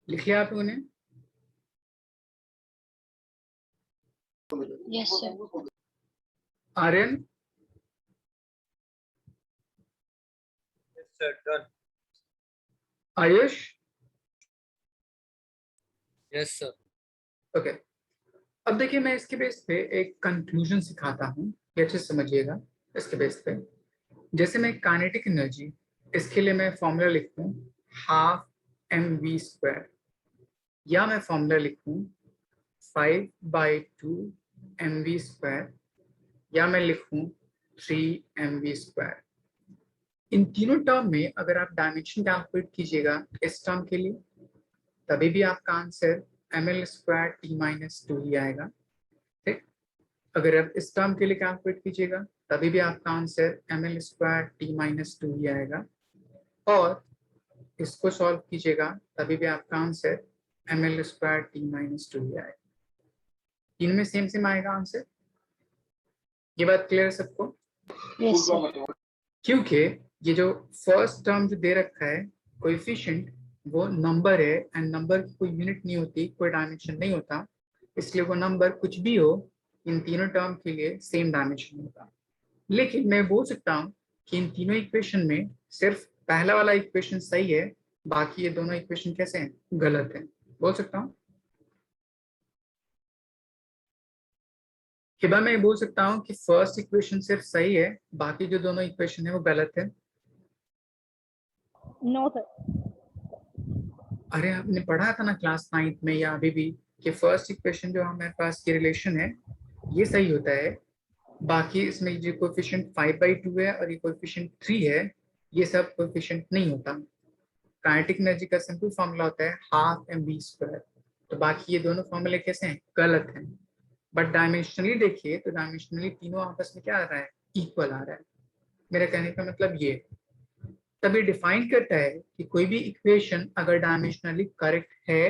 लिख लिया आप लोगों ने? Yes, sir. Aryan, Yes sir, done. Ayush, Yes sir. Okay. अब देखिए मैं इसके बेस पे एक कंक्लूजन सिखाता हूँ, ये अच्छे से समझिएगा. इसके बेस पे जैसे मैं काइनेटिक एनर्जी, इसके लिए मैं फॉर्मूला लिखूं हाफ mv², या मैं फॉर्मूला लिखूं 5/2 mv², या मैं लिखूं 3 mv². इन तीनों टर्म में अगर आप डायमेंशन कैलकुलेट कीजिएगा इस टर्म के लिए, तभी भी आपका आंसर ml² t-2 ही आएगा. ठीक, अगर आप इस टर्म के लिए कैलकुलेट कीजिएगा तभी भी आपका आंसर ml² t-2 ही आएगा, और इसको सॉल्व कीजिएगा तभी भी आपका आंसर ml² t-2 ही आएगा. इनमें सेम सेम आएगा आंसर. ये बात क्लियर है सबको? Yes, sir. क्योंकि ये जो फर्स्ट टर्म जो दे रखा है कोएफिशिएंट, वो नंबर है एंड नंबर की कोई यूनिट नहीं होती, कोई डायमेंशन नहीं होता, इसलिए वो नंबर कुछ भी हो इन तीनों टर्म के लिए सेम डायमेंशन होगा। लेकिन मैं बोल सकता हूँ कि इन तीनों इक्वेशन में सिर्फ पहला वाला इक्वेशन सही है, बाकी ये दोनों इक्वेशन कैसे हैं, गलत है। बोल सकता हूँ हिबा, मैं बोल सकता हूँ कि फर्स्ट इक्वेशन सिर्फ सही है, बाकी जो दोनों इक्वेशन है वो गलत है। No sir. अरे आपने पढ़ा था ना क्लास 9th में या अभी भी कि फर्स्ट इक्वेशन जो हमारे पास ये रिलेशन है ये सही होता है, बाकी इसमें जो कोएफिशिएंट 5/2 है और ये कोएफिशिएंट 3 है ये सब कोएफिशिएंट नहीं होता। काइनेटिक एनर्जी का सिंपल फॉर्मूला होता है हाफ mv²। तो बाकी ये दोनों फॉर्मूले कैसे हैं, गलत हैं। बट डायमेंशनली देखिए तो डायमेंशनली तीनों आपस में क्या आ रहा है, इक्वल आ रहा है। मेरा कहने का मतलब ये तभी डिफाइन करता है कि कोई भी इक्वेशन अगर डायमेंशनली करेक्ट है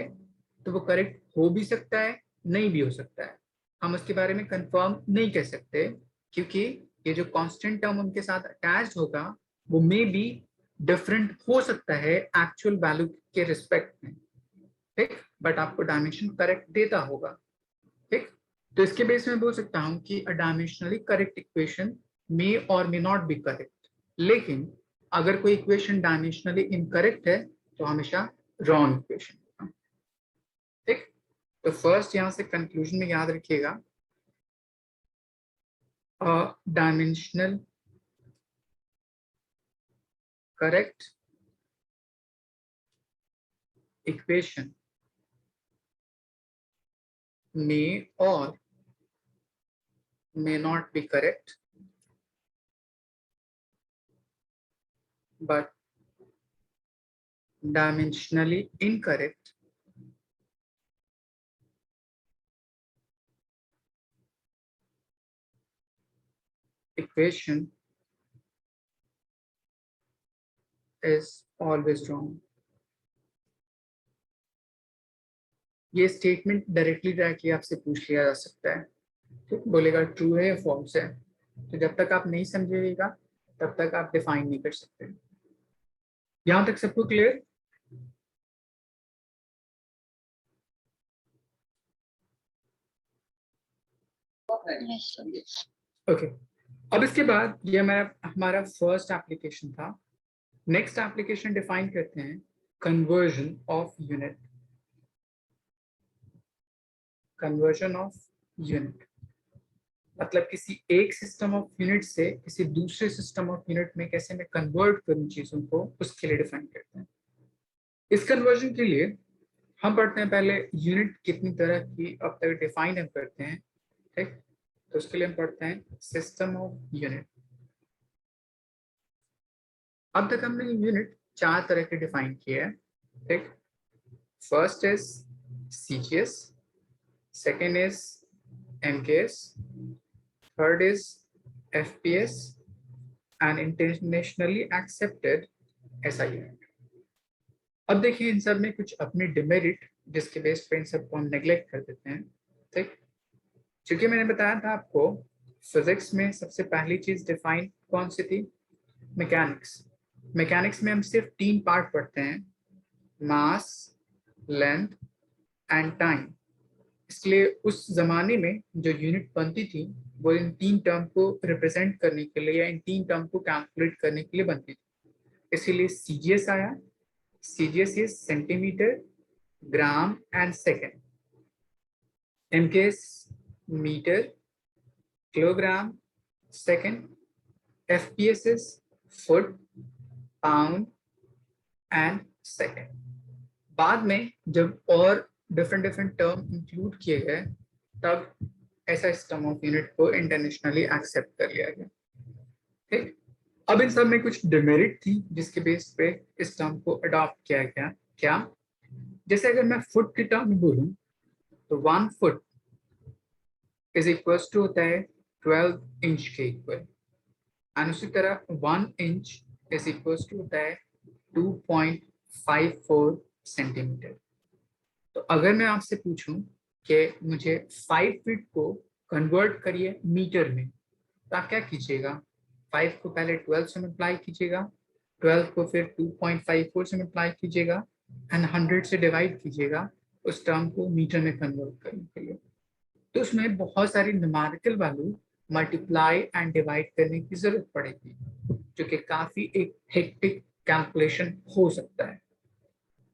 तो वो करेक्ट हो भी सकता है, नहीं भी हो सकता है। हम उसके बारे में कंफर्म नहीं कह सकते क्योंकि ये जो कांस्टेंट टर्म उनके साथ अटैच्ड होगा वो मे बी डिफरेंट हो सकता है एक्चुअल वैल्यू के रिस्पेक्ट में, ठीक, बट आपको डायमेंशन करेक्ट देता होगा, ठीक। तो इसके बेस में बोल सकता हूँ कि अ डायमेंशनली करेक्ट इक्वेशन मे और मे नॉट बी करेक्ट, लेकिन अगर कोई इक्वेशन डायमेंशनली इनकरेक्ट है तो हमेशा रॉन्ग इक्वेशन होगा, ठीक। तो फर्स्ट यहां से कंक्लूजन में याद रखिएगा, dimensional correct equation may or may not be correct, but dimensionally incorrect equation is always wrong. ये स्टेटमेंट डायरेक्टली आपसे पूछ लिया जा सकता है, ठीक, बोलेगा ट्रू है या फॉल्स है। तो जब तक आप नहीं समझिएगा तब तक आप डिफाइन नहीं कर सकते। यहां तक सबको क्लियर? Yes, sir. ओके, अब इसके बाद ये हमारा फर्स्ट एप्लीकेशन था। नेक्स्ट एप्लीकेशन डिफाइन करते हैं conversion of unit. Conversion of unit मतलब किसी एक सिस्टम ऑफ यूनिट से किसी दूसरे सिस्टम ऑफ यूनिट में कैसे मैं कन्वर्ट करूं चीजों को, उसके लिए डिफाइन करते हैं। इस कन्वर्जन के लिए हम पढ़ते हैं पहले यूनिट कितनी तरह की अब तक डिफाइन हम करते हैं, ठीक। तो उसके लिए हम पढ़ते हैं सिस्टम ऑफ यूनिट। अब तक हमने यूनिट 4 तरह के डिफाइन किए हैं, ठीक। First is CGS, second is MKS, third is FPS and internationally accepted SI unit। अब देखिए इन सब में कुछ अपने डिमेरिट जिसके बेस पे इन सबको हम नेग्लेक्ट कर देते हैं, ठीक। क्योंकि मैंने बताया था आपको फिजिक्स में सबसे पहली चीज डिफाइन कौन सी थी, मैकेनिक्स। मैकेनिक्स में हम सिर्फ 3 पार्ट पढ़ते हैं, मास, लेंथ एंड टाइम। इसलिए उस जमाने में जो यूनिट बनती थी वो इन 3 टर्म को रिप्रेजेंट करने के लिए या इन 3 टर्म को कैलकुलेट करने के लिए बनती थी। इसीलिए CGS आया। CGS is centimetre, gram and second. MKS metre, kilogram, second. FPS is foot, pound and second. बाद में जब और डिफरेंट टर्म इंक्लूड किए गए तब ऐसा सिस्टम ऑफ यूनिट को इंटरनेशनली एक्सेप्ट कर लिया गया, ठीक। अब इन सब में कुछ डिमेरिट थी जिसके बेस पे इस टर्म को अडॉप्ट किया गया। क्या? जैसे अगर मैं फुट की टर्म में बोलूं तो 1 फुट इज इक्वल टू होता है 12 इंच के इक्वल, एंड उसी तरह 1 इंच इज इक्वल टू होता है 2.54 सेंटीमीटर। तो अगर मैं आपसे पूछूं कि मुझे 5 फीट को कन्वर्ट करिए मीटर में, तो आप क्या कीजिएगा, 5 को पहले 12 से मल्टीप्लाई कीजिएगा, 12 को फिर 2.54 से मल्टीप्लाई कीजिएगा, एंड 100 से डिवाइड कीजिएगा उस टर्म को मीटर में कन्वर्ट करने के लिए। तो उसमें बहुत सारी numerical value multiply and divide करने की जरूरत पड़ेगी, जो कि काफी एक हेक्टिक कैलकुलेशन हो सकता है।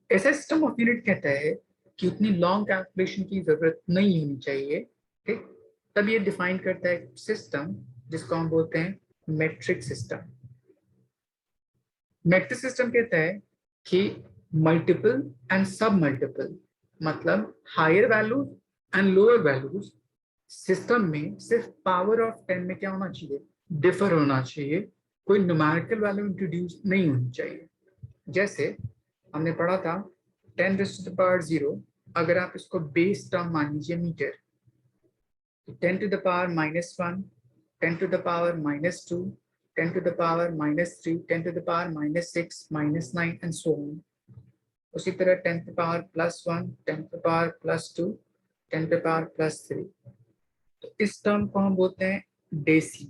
ऐसा सिस्टम ऑफ यूनिट कहता है कि उतनी लॉन्ग कैलकुलेशन की जरूरत नहीं होनी चाहिए, ठीक। तब ये डिफाइन करता है सिस्टम जिसको हम बोलते हैं मेट्रिक सिस्टम। मेट्रिक सिस्टम कहता है कि मल्टीपल एंड सब मल्टीपल, मतलब higher values and lower values system में सिर्फ पावर ऑफ 10 में क्या होना चाहिए, डिफर होना चाहिए, कोई न्यूमेरिकल वैल्यू इंट्रोड्यूस नहीं होनी चाहिए। जैसे हमने पढ़ा था 10⁻0, अगर आप इसको बेस टर्म मान लीजिए मीटर, 10⁻⁻1, 10⁻⁻2, 10⁻⁻3, 10⁻⁻6, -9 and so on। उसी तरह 10⁻+1, 10⁻+2, 10⁻+3। तो इस टर्म को हम बोलते हैं डेसी,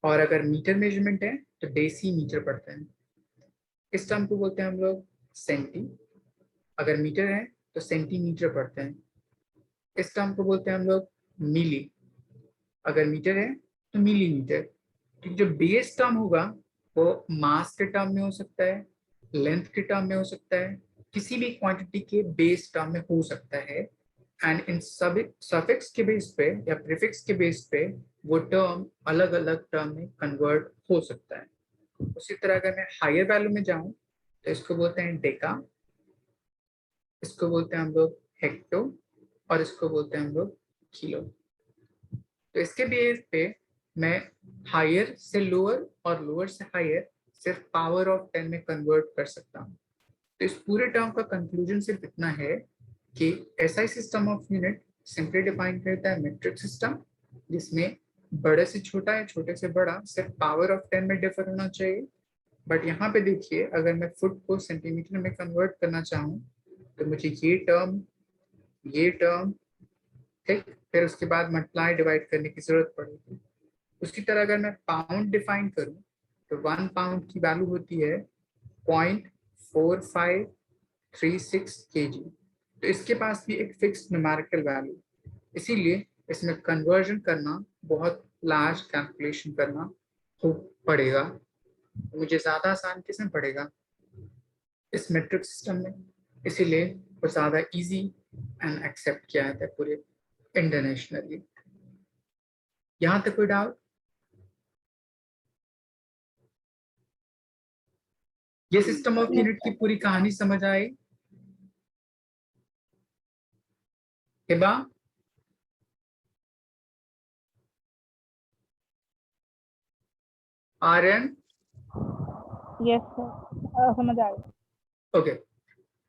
और अगर मीटर मेजरमेंट है तो डेसी मीटर पढ़ते हैं। इस टर्म को बोलते हैं हम लोग सेंटी, अगर मीटर है तो सेंटीमीटर पढ़ते हैं। इस टर्म को बोलते हैं हम लोग मिली, अगर मीटर है तो मिलीमीटर। क्योंकि जो बेस टर्म होगा वो मास के टर्म में हो सकता है, लेंथ के टर्म में हो सकता है, किसी भी क्वांटिटी के बेस टर्म में हो सकता है। एंड इन सफिक्स के बेस पे या प्रीफिक्स के बेस पे वो टर्म अलग अलग टर्म में कन्वर्ट हो सकता है। उसी तरह अगर मैं हायर वैल्यू में जाऊं तो इसको बोलते हैं डेका, इसको बोलते हैं हम लोग हेक्टो, और इसको बोलते हैं हम लोग किलो। तो इसके बेस पे मैं हायर से लोअर और लोअर से हायर सिर्फ पावर ऑफ 10 में कन्वर्ट कर सकता हूँ। तो इस पूरे टर्म का कंक्लूजन सिर्फ इतना है कि SI system of unit simply define करता है मेट्रिक सिस्टम, जिसमें बड़े से छोटा है, छोटे से बड़ा सिर्फ पावर ऑफ 10 में डिफर होना चाहिए। बट यहाँ पे देखिए, अगर मैं फुट को सेंटीमीटर में कन्वर्ट करना चाहूँ तो मुझे ये टर्म, ठीक, फिर उसके बाद मल्टीप्लाई डिवाइड करने की जरूरत पड़ेगी। उसी तरह अगर मैं पाउंड डिफाइन करूं तो 1 पाउंड की वैल्यू होती है 0.4536 kg। तो इसके पास भी एक फिक्स न्यूमेरिकल वैल्यू, इसीलिए इसमें कन्वर्जन करना, बहुत लार्ज कैलकुलेशन करना हो पड़ेगा। मुझे ज्यादा आसान किस में पड़ेगा, इस मेट्रिक सिस्टम में, इसीलिए वो ज्यादा इजी एंड एक्सेप्ट किया जाता है पूरे इंटरनेशनली। यहाँ तक कोई डाउट? ये सिस्टम ऑफ यूनिट की पूरी कहानी समझ आई? हिबा? आर्यन? यस सर, समझ आ गया। ओके,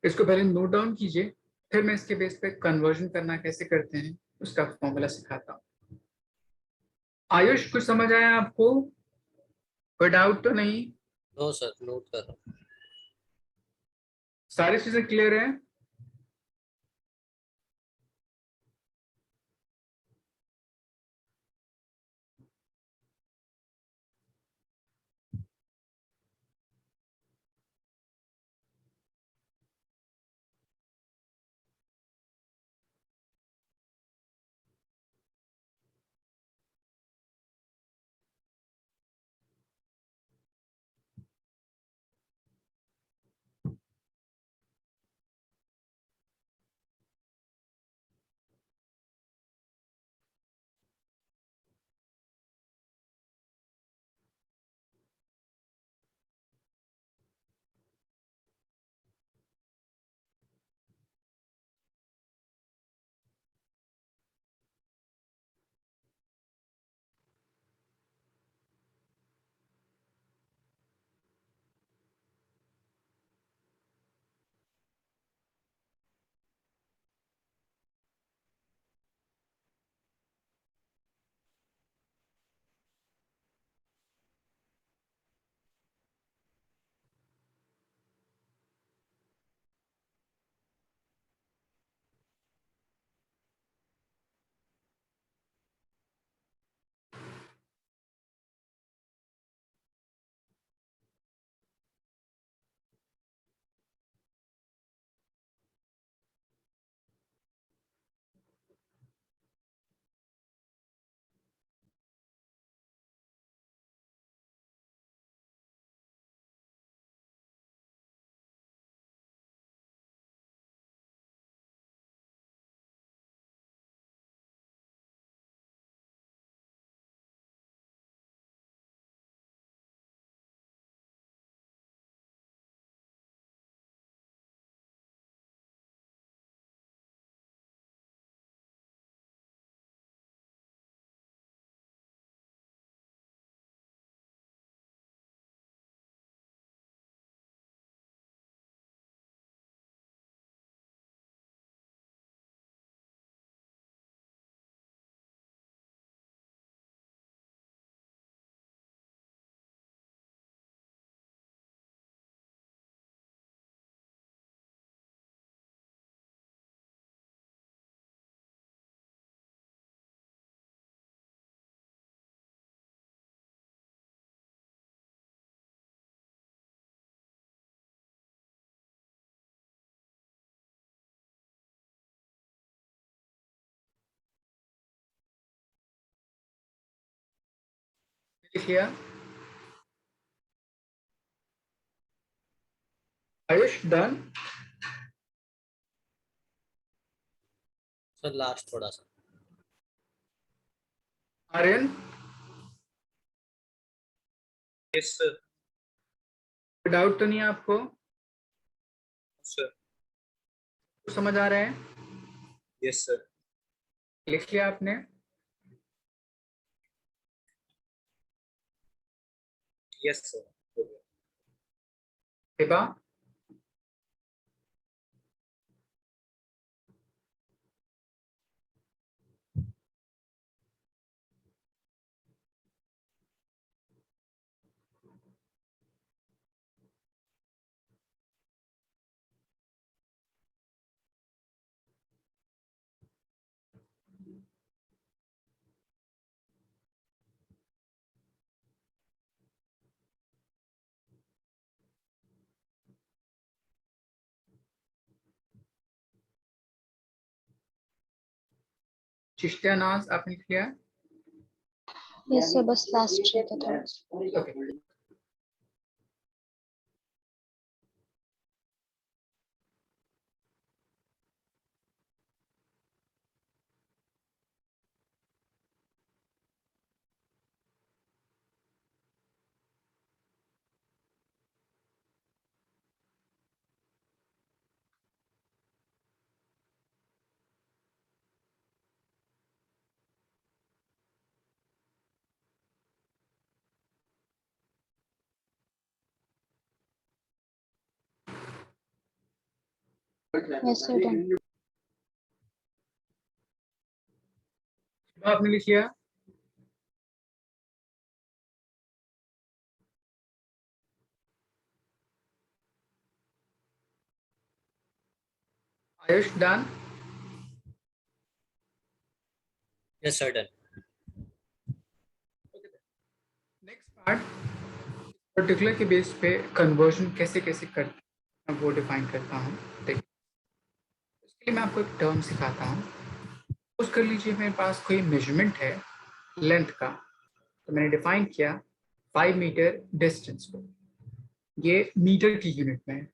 इसको पहले नोट डाउन कीजिए, फिर मैं इसके बेस पे कन्वर्जन करना कैसे करते हैं उसका फॉर्मूला सिखाता हूँ। आयुष, कुछ समझ आया आपको? कोई डाउट तो नहीं? नो सर, नोट कर रहा हूँ। सारी चीजें क्लियर है? लिख लिया? आयुष डन? सर लास्ट थोड़ा सा। आर्यन? Yes sir. डाउट तो नहीं है आपको? सर समझ आ रहा है? Yes sir. लिख लिया आपने? Yes sir. हिबा? चिश्तिया नाज आपने लिख लिया? यस सर, बस लास्ट था थोड़ा सा। Okay. Yes sir, done. Hiba आपने लिख लिया? Ayush done? Yes sir done. Next part, particular के बेस पे कन्वर्जन कैसे कैसे करते हैं वो डिफाइन करता हूँ। देखिए, इसके लिए मैं आपको एक टर्म सिखाता हूँ। सपोज कर लीजिए मेरे पास कोई मेजरमेंट है लेंथ का, तो मैंने डिफाइन किया 5 मीटर डिस्टेंस को, ये मीटर की यूनिट में है।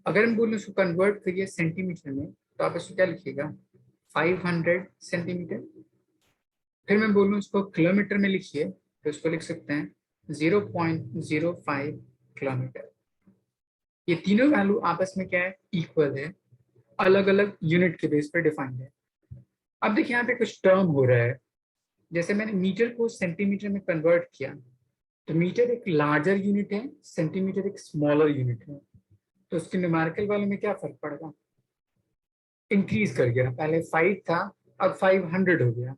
अगर हम बोलें उसको कन्वर्ट करिए सेंटीमीटर में, तो आप इसको क्या लिखिएगा? 500 सेंटीमीटर। फिर मैं बोलूँ उसको किलोमीटर में लिखिए, तो इसको लिख सकते हैं 0.05 किलोमीटर। ये तीनों वैल्यू आपस में क्या है? इक्वल है, अलग अलग यूनिट के बेस पर डिफाइंड है। अब देखिए यहाँ पे कुछ टर्म हो रहा है, जैसे मैंने मीटर को सेंटीमीटर में कन्वर्ट किया, तो मीटर एक लार्जर यूनिट है, सेंटीमीटर एक स्मॉलर यूनिट है, तो उसके न्यूमेरिकल वैल्यू में क्या फर्क पड़ेगा? इंक्रीज कर गया, पहले 5 था अब 500 हो गया।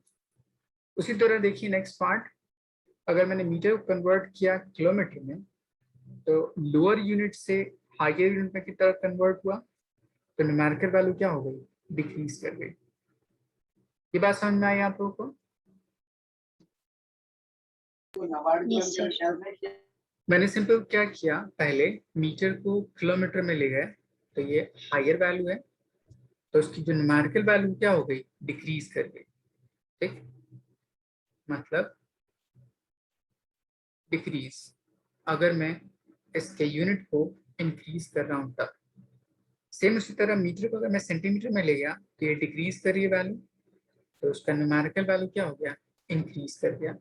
उसी तरह देखिए नेक्स्ट पार्ट, अगर मैंने मीटर को कन्वर्ट किया किलोमीटर में, तो लोअर यूनिट से हायर यूनिट में की तरफ कन्वर्ट हुआ, तो न्यूमेरिकल वैल्यू क्या हो गई? डिक्रीज कर गई। ये बात समझ में आई आप लोगों को? Yes sir. मैंने सिंपल क्या किया, पहले मीटर को किलोमीटर में ले गए, तो ये हायर वैल्यू है, तो उसकी जो न्यूमेरिकल वैल्यू क्या हो गई? डिक्रीज कर गई। ठीक, मतलब डिक्रीज। अगर मैं इसके यूनिट को इंक्रीज कर रहा हूँ तब। सेम उसी तरह मीटर को अगर मैं सेंटीमीटर में ले गया, तो ये डिक्रीज कर रही है वैल्यू, तो उसका न्यूमेरिकल वैल्यू क्या हो गया? इंक्रीज कर गया।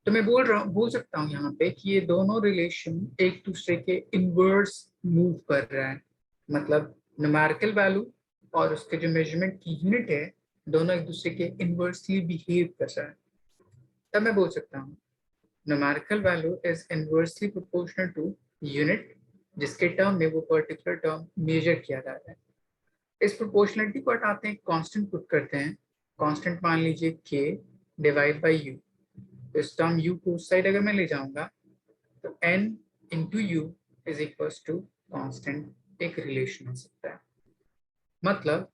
तो मैं बोल सकता हूँ यहाँ पे कि ये दोनों रिलेशन एक दूसरे के इनवर्स मूव कर रहा है, मतलब न्यूमेरिकल वैल्यू और उसके जो मेजरमेंट की यूनिट है, दोनों एक दूसरे के इनवर्सली बिहेव कर रहा है। तब मैं बोल सकता हूँ numerical value is inversely proportional to unit, जिसके टर्म में वो पर्टिकुलर टर्म मेजर किया जा रहा है। इस प्रोपोर्शनलिटी को हटाते हैं, कांस्टेंट पुट करते हैं, कांस्टेंट मान लीजिए k डिवाइड बाई u। तो इस टर्म u को उस साइड अगर मैं ले जाऊंगा, तो n into u is equal to constant, एक रिलेशन हो सकता है। मतलब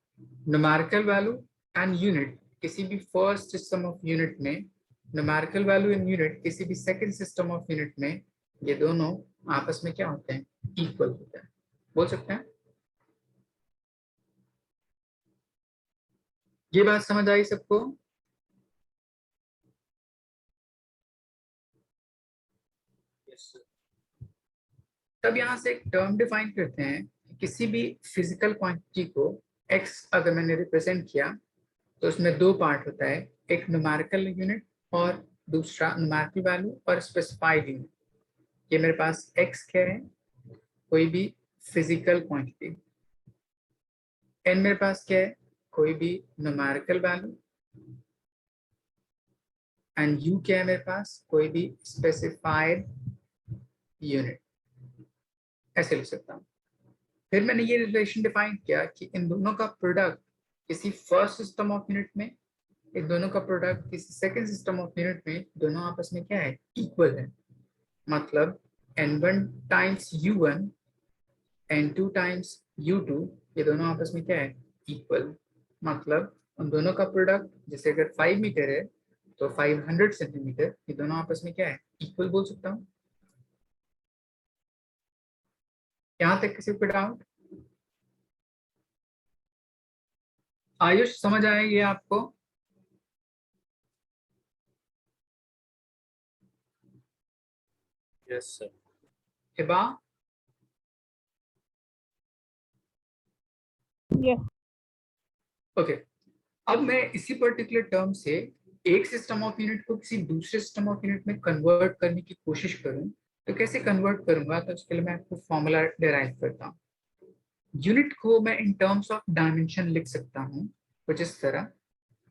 न्यूमेरिकल वैल्यू एंड यूनिट किसी भी फर्स्ट सिस्टम ऑफ यूनिट में, न्यूमेरिकल वैल्यू एंड यूनिट किसी भी सेकंड सिस्टम ऑफ यूनिट में, ये दोनों आपस में क्या होते हैं? इक्वल होते हैं। बोल सकते हैं? ये बात समझ आई सबको? तब यहाँ से एक टर्म डिफाइन करते हैं, किसी भी फिजिकल क्वांटिटी को x अगर मैंने रिप्रेजेंट किया तो उसमें दो पार्ट होता है, एक न्यूमेरिकल यूनिट और दूसरा न्यूमेरिकल वैल्यू और स्पेसिफाइड यूनिट। ये मेरे पास x क्या है, कोई भी फिजिकल क्वांटिटी, n मेरे पास क्या है, कोई भी न्यूमेरिकल वैल्यू, एंड u क्या है मेरे पास, कोई भी स्पेसिफाइड यूनिट। ऐसे लिख सकता हूँ। फिर मैंने ये रिलेशन डिफाइन किया कि इन दोनों का प्रोडक्ट किसी फर्स्ट सिस्टम ऑफ यूनिट में, इन दोनों का प्रोडक्ट किसी सेकंड सिस्टम ऑफ यूनिट में, दोनों आपस में क्या है, इक्वल है। मतलब n1 times u1 n2 times u2, ये दोनों आपस में क्या है, इक्वल। मतलब उन दोनों का प्रोडक्ट, जैसे अगर 5 मीटर है तो 500 सेंटीमीटर, ये दोनों आपस में क्या है, इक्वल बोल सकता हूँ। यहाँ तक किसी को डाउट? आयुष समझ आया ये आपको? Yes, sir. Hiba? Yes. Okay, अब मैं इसी पर्टिकुलर टर्म से एक सिस्टम ऑफ यूनिट को किसी दूसरे सिस्टम ऑफ यूनिट में कन्वर्ट करने की कोशिश करूं तो कैसे कन्वर्ट करूंगा, तो उसके लिए मैं आपको फॉर्मूला डिराइव करता हूं। यूनिट को मैं इन टर्म्स ऑफ डायमेंशन लिख सकता हूं कुछ इस तरह,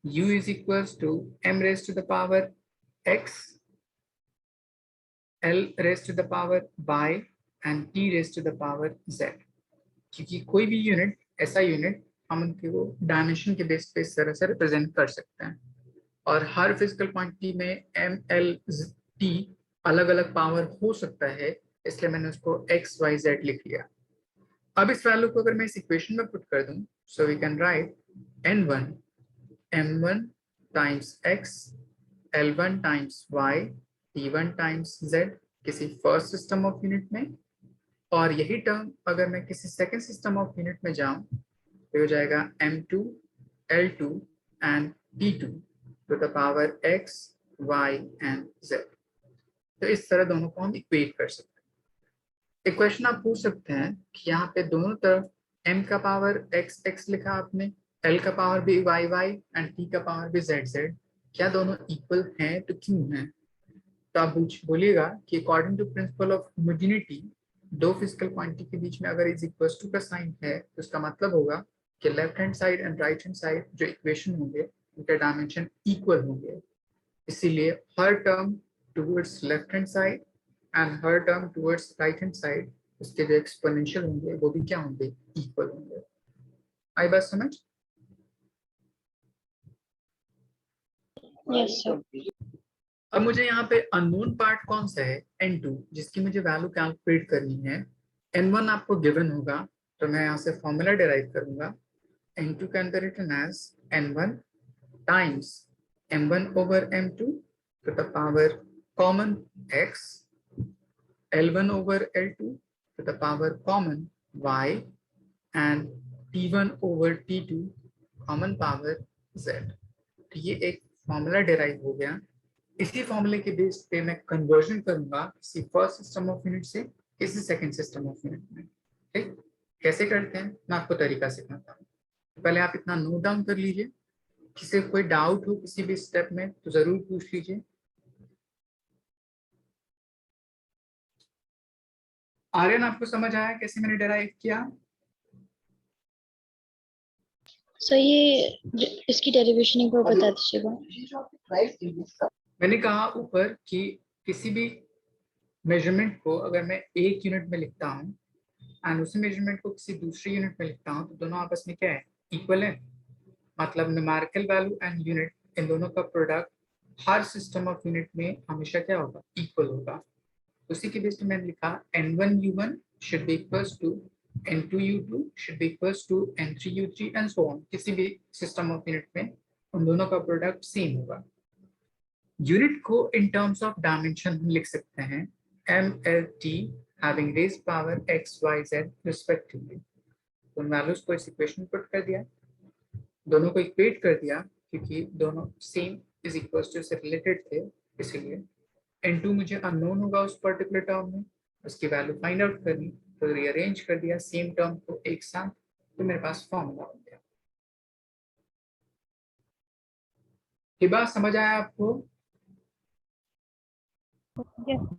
u is equals to m raised to the power x, l raised to the power y and t raised to the power z। क्योंकि कोई भी यूनिट, ऐसा यूनिट हम उनके वो डायमेंशन के बेस पे इस तरह से रिप्रेजेंट कर सकते हैं, और हर फिजिकल क्वांटिटी में एम एल टी अलग अलग पावर हो सकता है, इसलिए मैंने उसको एक्स वाई जेड लिख लिया। अब इस वैल्यू को अगर मैं इस इक्वेशन में पुट कर दूं, so we can write n1 m1 times x, l1 times y, t1 times z किसी फर्स्ट सिस्टम ऑफ यूनिट में, और यही टर्म अगर मैं किसी सेकंड सिस्टम ऑफ यूनिट में जाऊं तो हो जाएगा m2 l2 and t2 to the power x y and z। तो इस तरह दोनों को हम इक्वेट कर सकते हैं। एक क्वेश्चन आप पूछ सकते हैं कि यहाँ पे दोनों तरफ m का पावर x x लिखा आपने, l का पावर भी y y एंड t का पावर भी z z, क्या दोनों इक्वल हैं, तो क्यों हैं? तो आप बोलिएगा कि according to principle of homogeneity, दो फिजिकल क्वांटिटी के बीच में अगर इज इक्वल टू का साइन है तो इसका मतलब होगा कि left hand side and right hand side जो इक्वेशन होंगे उनके डायमेंशन इक्वल होंगे। इसीलिए हर term towards left hand side and हर term towards right hand side, उसके जो एक्सपोनेंशियल होंगे वो भी क्या होंगे, इक्वल होंगे। आई बात समझ? Yes, sir. अब मुझे यहाँ पे अननोन पार्ट कौन सा है, n2, जिसकी मुझे वैल्यू कैलकुलेट करनी है। n1 आपको गिवन होगा तो मैं यहाँ से फॉर्मूला डिराइव करूंगा, n2 can be written as n1 times m1 over m2 to the power common x, l1 over l2 to the power common y and t1 over t2 common power z। तो ये एक formula derive हो गया। इसी फॉर्मूले के base पे मैं कन्वर्जन करूंगा किसी फर्स्ट सिस्टम ऑफ यूनिट से किसी सेकंड सिस्टम ऑफ यूनिट में। ठीक, कैसे करते हैं मैं आपको तरीका सिखाता हूँ। पहले आप इतना नोट डाउन कर लीजिए, किसी कोई डाउट हो किसी भी स्टेप में तो जरूर पूछ लीजिए। आर्यन, आपको समझ आया कैसे मैंने डिराइव किया? सो ये इसकी डेरिवेशन एक बार बता दीजिएगा। मैंने कहा ऊपर कि किसी भी मेजरमेंट को अगर मैं एक यूनिट में लिखता हूँ एंड उसी मेजरमेंट को किसी दूसरी यूनिट में लिखता हूँ तो दोनों आपस में क्या है, इक्वल है। मतलब न्यूमेरिकल वैल्यू एंड यूनिट, इन दोनों का product her system of unit में हमेशा क्या होगा, इक्वल होगा। उसी के बेस पे मैंने लिखा n1 u1 should be equals to n2 u2 should be equals to n3 u3 and so on। किसी भी सिस्टम ऑफ यूनिट में उन दोनों का प्रोडक्ट सेम होगा। यूनिट को इन टर्म्स ऑफ डायमेंशन हम लिख सकते हैं m l t having raised power x y z respectively। तो उन वैल्यूज को इस इक्वेशन में पुट कर दिया, दोनों को इक्वेट कर दिया क्योंकि दोनों सेम इज इक्वल टू से रिलेटेड थे, इसीलिए n2 मुझे अननोन होगा उस पर्टिकुलर टर्म में, उसकी वैल्यू फाइंड आउट करनी, तो रीअरेंज कर दिया सेम टर्म को एक साथ, तो मेरे पास फॉर्मूला बन गया। ये बात समझ आया आपको? यस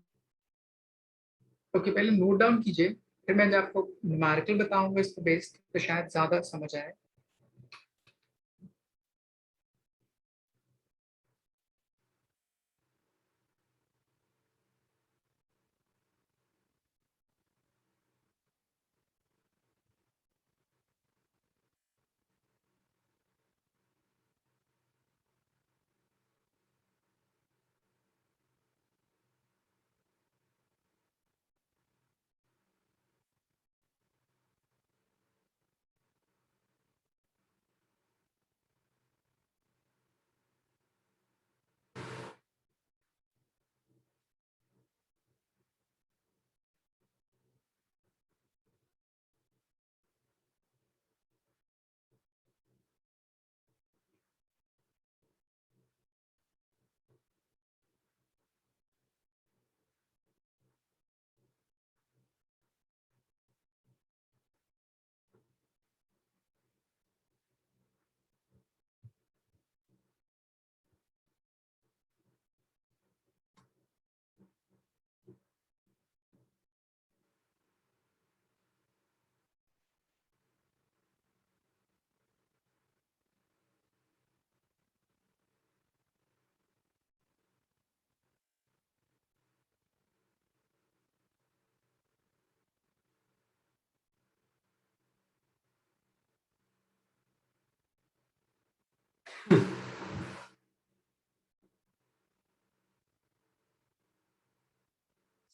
ओके, पहले नोट डाउन कीजिए, फिर मैं जब आपको न्यूमेरिकल बताऊंगा इस पे बेस्ड, तो शायद ज्यादा समझ आए।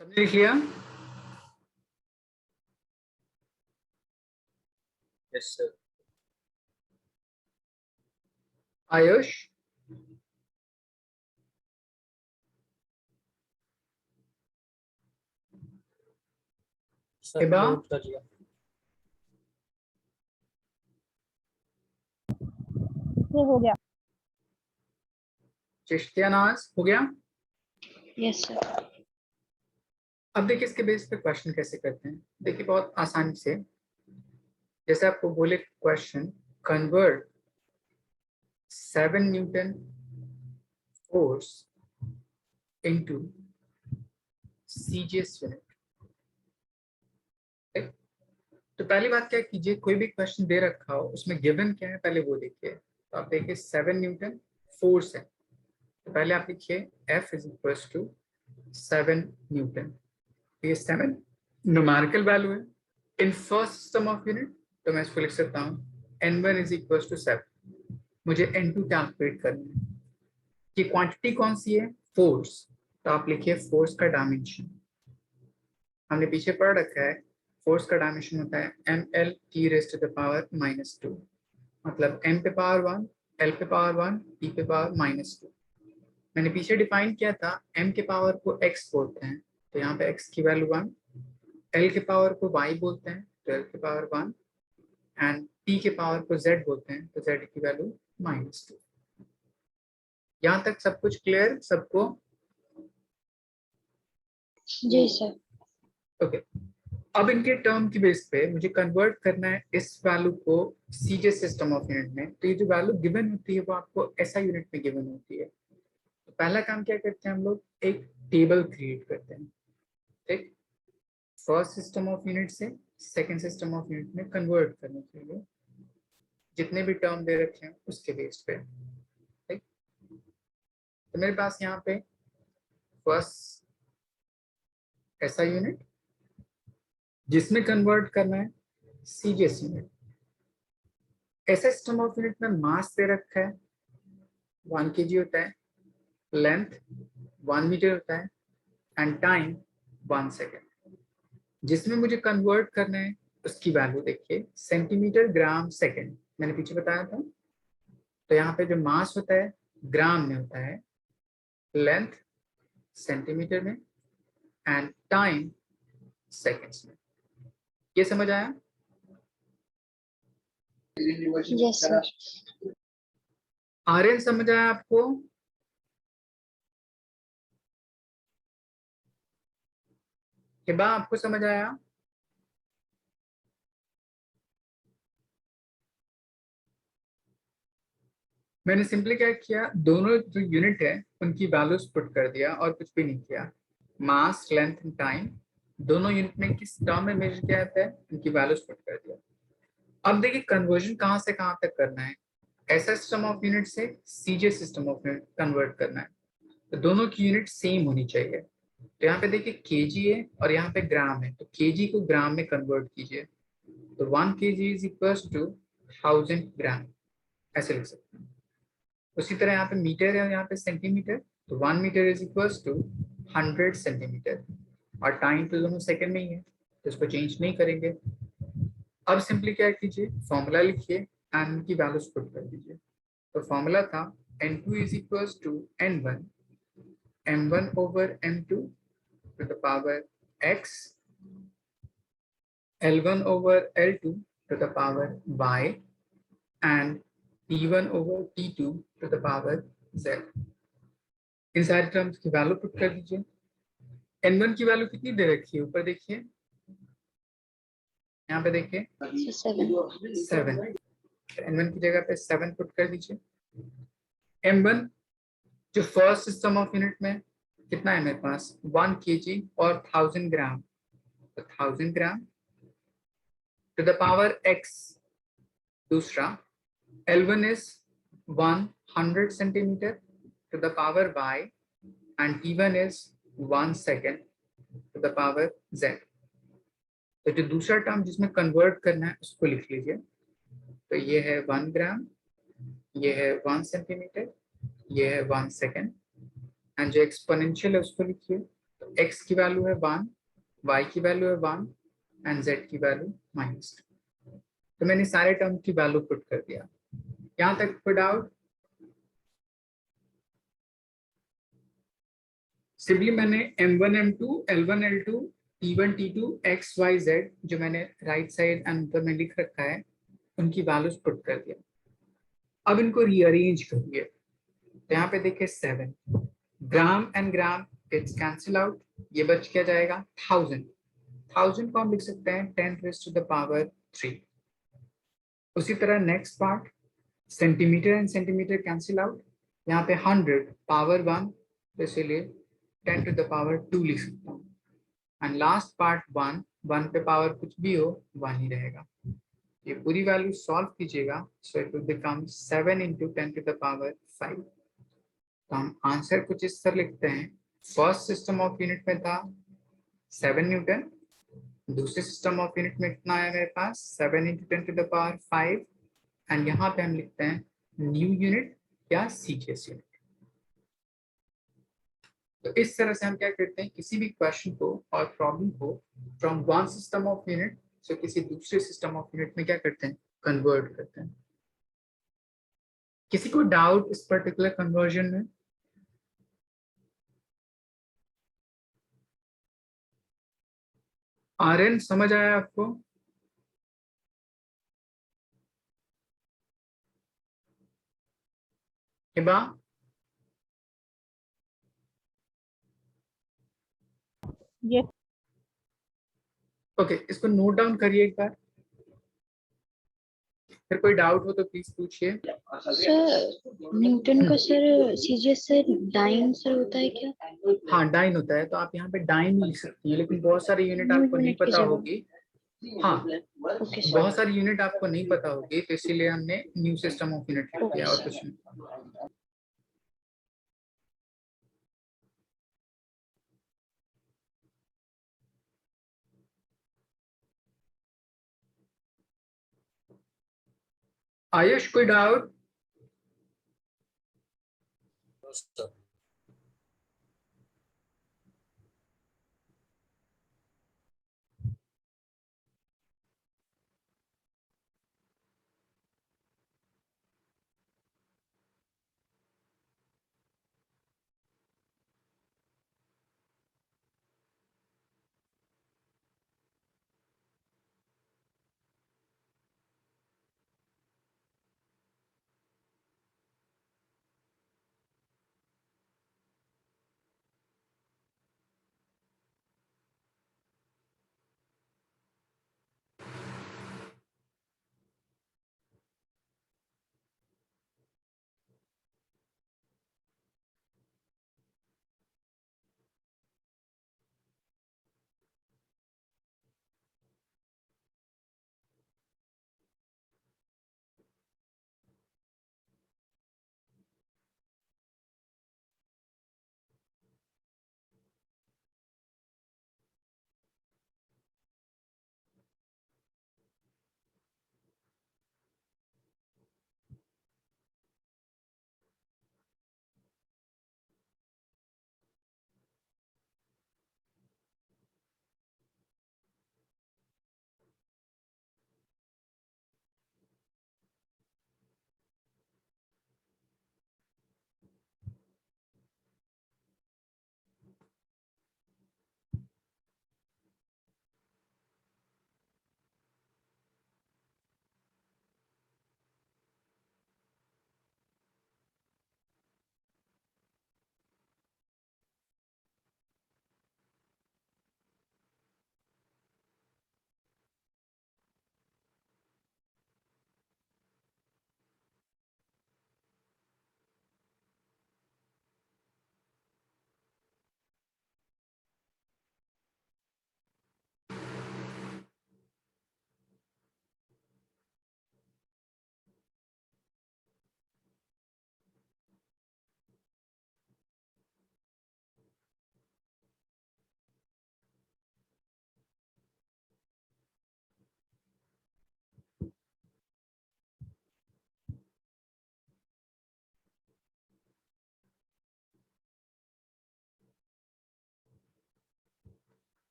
सबने लिख लिया? Yes, sir. Ayush, sir Hiba, note कर लिया। ये हो गया। चिश्तिया नाज हो गया? Yes sir. अब देखिए इसके बेस पे क्वेश्चन कैसे करते हैं। देखिए बहुत आसानी से, जैसे आपको बोले question, convert 7 Newton force into CGS unit. तो पहली बात क्या कीजिए, कोई भी क्वेश्चन दे रखा हो उसमें गिवन क्या है पहले वो देखिए। तो आप देखिए 7 न्यूटन फोर्स है, तो पहले आप लिखिए F is equal to 7 newton. ये 7 न्यूमेरिकल वैल्यू है in first system of unit, तो मैं इसको लिख सकता हूँ N1 इज इक्वल टू 7। मुझे N2 कैलकुलेट करना है कि क्वांटिटी कौन सी है, फोर्स, तो आप लिखिए फोर्स का डायमेंशन। हमने पीछे पढ़ रखा है फोर्स का डायमेंशन होता है ml t raise to the power -2, मतलब m पे पावर 1, l पे पावर 1, t पे पावर -2। मैंने पीछे डिफाइन किया था m के पावर को x बोलते हैं, तो यहाँ पे x की वैल्यू 1, l के पावर को y बोलते हैं, तो l के पावर 1, एंड t के पावर को z बोलते हैं, तो z की वैल्यू -2। यहाँ तक सब कुछ क्लियर सबको? जी सर। ओके, अब इनके टर्म की बेस पे मुझे कन्वर्ट करना है इस वैल्यू को सीजीएस सिस्टम ऑफ यूनिट में। तो ये जो वैल्यू गिवन होती है वो आपको ऐसा यूनिट में गिवन होती है। तो पहला काम क्या करते हैं हम लोग, एक टेबल क्रिएट करते हैं, ठीक, फर्स्ट सिस्टम ऑफ यूनिट से सेकंड सिस्टम ऑफ यूनिट में कन्वर्ट करने के लिए जितने भी टर्म दे रखे हैं उसके बेस पे, ठीक। तो मेरे पास यहाँ पे फर्स्ट ऐसा यूनिट जिसमें कन्वर्ट करना है सीजीएस यूनिट। ऐसा सिस्टम ऑफ यूनिट में मास दे रखा है 1 kg होता है, लेंथ 1 मीटर होता है, एंड टाइम 1 सेकेंड। जिसमें मुझे कन्वर्ट करना है उसकी वैल्यू देखिए सेंटीमीटर ग्राम सेकेंड, मैंने पीछे बताया था। तो यहाँ पे जो मास होता है ग्राम में होता है, लेंथ सेंटीमीटर में, एंड टाइम सेकेंड्स में। ये समझ आया? Yes sir. आर्यन समझ आया आपको? हिबा आपको समझ आया? मैंने सिंपली क्या किया, दोनों जो यूनिट है उनकी वैल्यूज पुट कर दिया और कुछ भी नहीं किया। मास, लेंथ एंड टाइम दोनों यूनिट में किस टर्म में मेजर किया जाता है, उनकी वैल्यूज पुट कर दिया। अब देखिए कन्वर्जन कहाँ से कहाँ तक करना है। ऐसा सिस्टम ऑफ यूनिट से सीजे सिस्टम ऑफ यूनिट कन्वर्ट करना है, तो दोनों की यूनिट सेम होनी चाहिए। तो यहाँ पे देखिए केजी है और यहाँ पे ग्राम है, तो केजी को ग्राम में कन्वर्ट कीजिए। तो 1 kg इज इक्वल टू 1000 ग्राम, ऐसे लिख सकते हैं। उसी तरह यहाँ पे मीटर है और यहाँ पे सेंटीमीटर, तो 1 metre is equal to 100 centimetre, और टाइम तो दोनों सेकंड में ही है, तो इसको चेंज नहीं करेंगे। अब सिंपली क्या कीजिए, फॉर्मूला लिखिए एंड की वैल्यूज पुट कर दीजिए। तो फॉर्मूला था n2 is equal to n1 m1 over m2 to the power x, L1 over L2 to the power y, and T1 over T2 to the power z। इन सारे terms की value put कर दीजिए। n1 की value कितनी दे रखी है, ऊपर देखिए, यहाँ पे देखिए So 7. 7। n1 की जगह पे 7 पुट कर दीजिए। m1 जो फर्स्ट सिस्टम ऑफ यूनिट में कितना है मेरे पास, 1 kg और 1000 ग्राम, तो 1000 ग्राम टू द पावर x। दूसरा L1 is 100 centimeter to the power y, and T1 is 1 second to the power z। तो जो दूसरा टर्म जिसमें कन्वर्ट करना है उसको लिख लीजिए। तो ये है 1 ग्राम, ये है 1 सेंटीमीटर, ये है 1 सेकेंड, एंड जो एक्सपोनेंशियल है उसको लिखिए। तो x की वैल्यू है 1, y की वैल्यू है 1 एंड z की वैल्यू -2। तो मैंने सारे टर्म की वैल्यू पुट कर दिया। यहाँ तक कोई डाउट? सिंपली मैंने m1 m2 l1 l2 t1 t2 x y z जो मैंने राइट साइड एंड ऊपर में लिख रखा है उनकी वैल्यूज पुट कर दिया। अब इनको रीअरेंज करिए। तो यहाँ पे देखिए 7 gram and gram it's cancel out, ये बच क्या जाएगा 1000। 1000 को हम लिख सकते हैं 10 raised to the power 3। उसी तरह next part, centimetre and centimetre cancel out, यहाँ पे 100 पावर 1, तो इसीलिए 10 to the power 2 लिख सकता हूँ। एंड लास्ट पार्ट 1, 1 पे पावर कुछ भी हो 1 ही रहेगा। ये पूरी वैल्यू सॉल्व कीजिएगा, so it will become 7 into 10 to the power 5। तो हम आंसर कुछ इस तरह लिखते हैं, फर्स्ट सिस्टम ऑफ यूनिट में था 7 न्यूटन, दूसरे सिस्टम ऑफ यूनिट में कितना आया मेरे पास 7 into 10 to the power 5, and यहाँ पे हम लिखते हैं न्यू यूनिट या सीजीएस यूनिट। तो इस तरह से हम क्या करते हैं, किसी भी क्वेश्चन को और प्रॉब्लम को from one system of unit से किसी दूसरे सिस्टम ऑफ यूनिट में क्या करते हैं, कन्वर्ट करते हैं। किसी को डाउट इस पर्टिकुलर कन्वर्जन में? आर्यन समझ आया आपको? हिबा? Yes. ओके, इसको नोट डाउन करिए एक बार, फिर कोई डाउट हो तो प्लीज पूछिए। सर न्यूटन का सर सीजीएस से डाइन सर होता है क्या? हाँ डाइन होता है, तो आप यहाँ पे डाइन लिख सकती हैं, लेकिन बहुत सारी यूनिट न्यू आपको नहीं यूनिट की पता जगह। होगी। हाँ, ओके सर। बहुत सारी यूनिट आपको नहीं पता होगी, तो इसीलिए हमने न्यू सिस्टम ऑफ यूनिट लिख दिया और कुछ नहीं। आयुष कोई डाउट? सर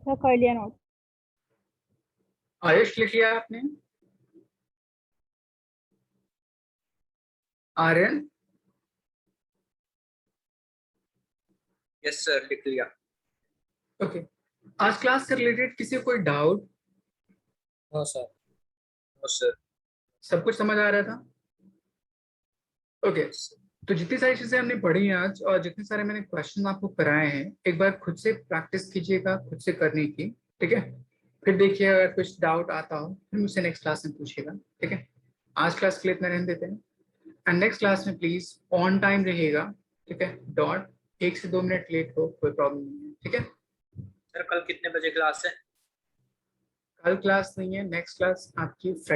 सर कर लिया नोट। आयुष लिख लिया आपने? आर्यन? यस सर, लिख लिया। ओके, आज क्लास से रिलेटेड किसी को कोई डाउट? हाँ सर। No sir. सब कुछ समझ आ रहा था? ओके, तो जितनी सारी चीजें हमने पढ़ी आज और जितने सारे मैंने क्वेश्चन आपको कराए हैं, एक बार खुद से प्रैक्टिस कीजिएगा, खुद से करने की, ठीक है? फिर देखिए अगर कुछ डाउट आता हो फिर मुझसे नेक्स्ट क्लास में पूछिएगा, ठीक है? आज क्लास के लिए इतना रहने देते हैं एंड नेक्स्ट क्लास में प्लीज ऑन टाइम रहिएगा, ठीक है? डॉट 1 से 2 मिनट लेट हो कोई प्रॉब्लम नहीं है, ठीक है? सर कल कितने बजे क्लास है? कल क्लास नहीं है, नेक्स्ट क्लास आपकी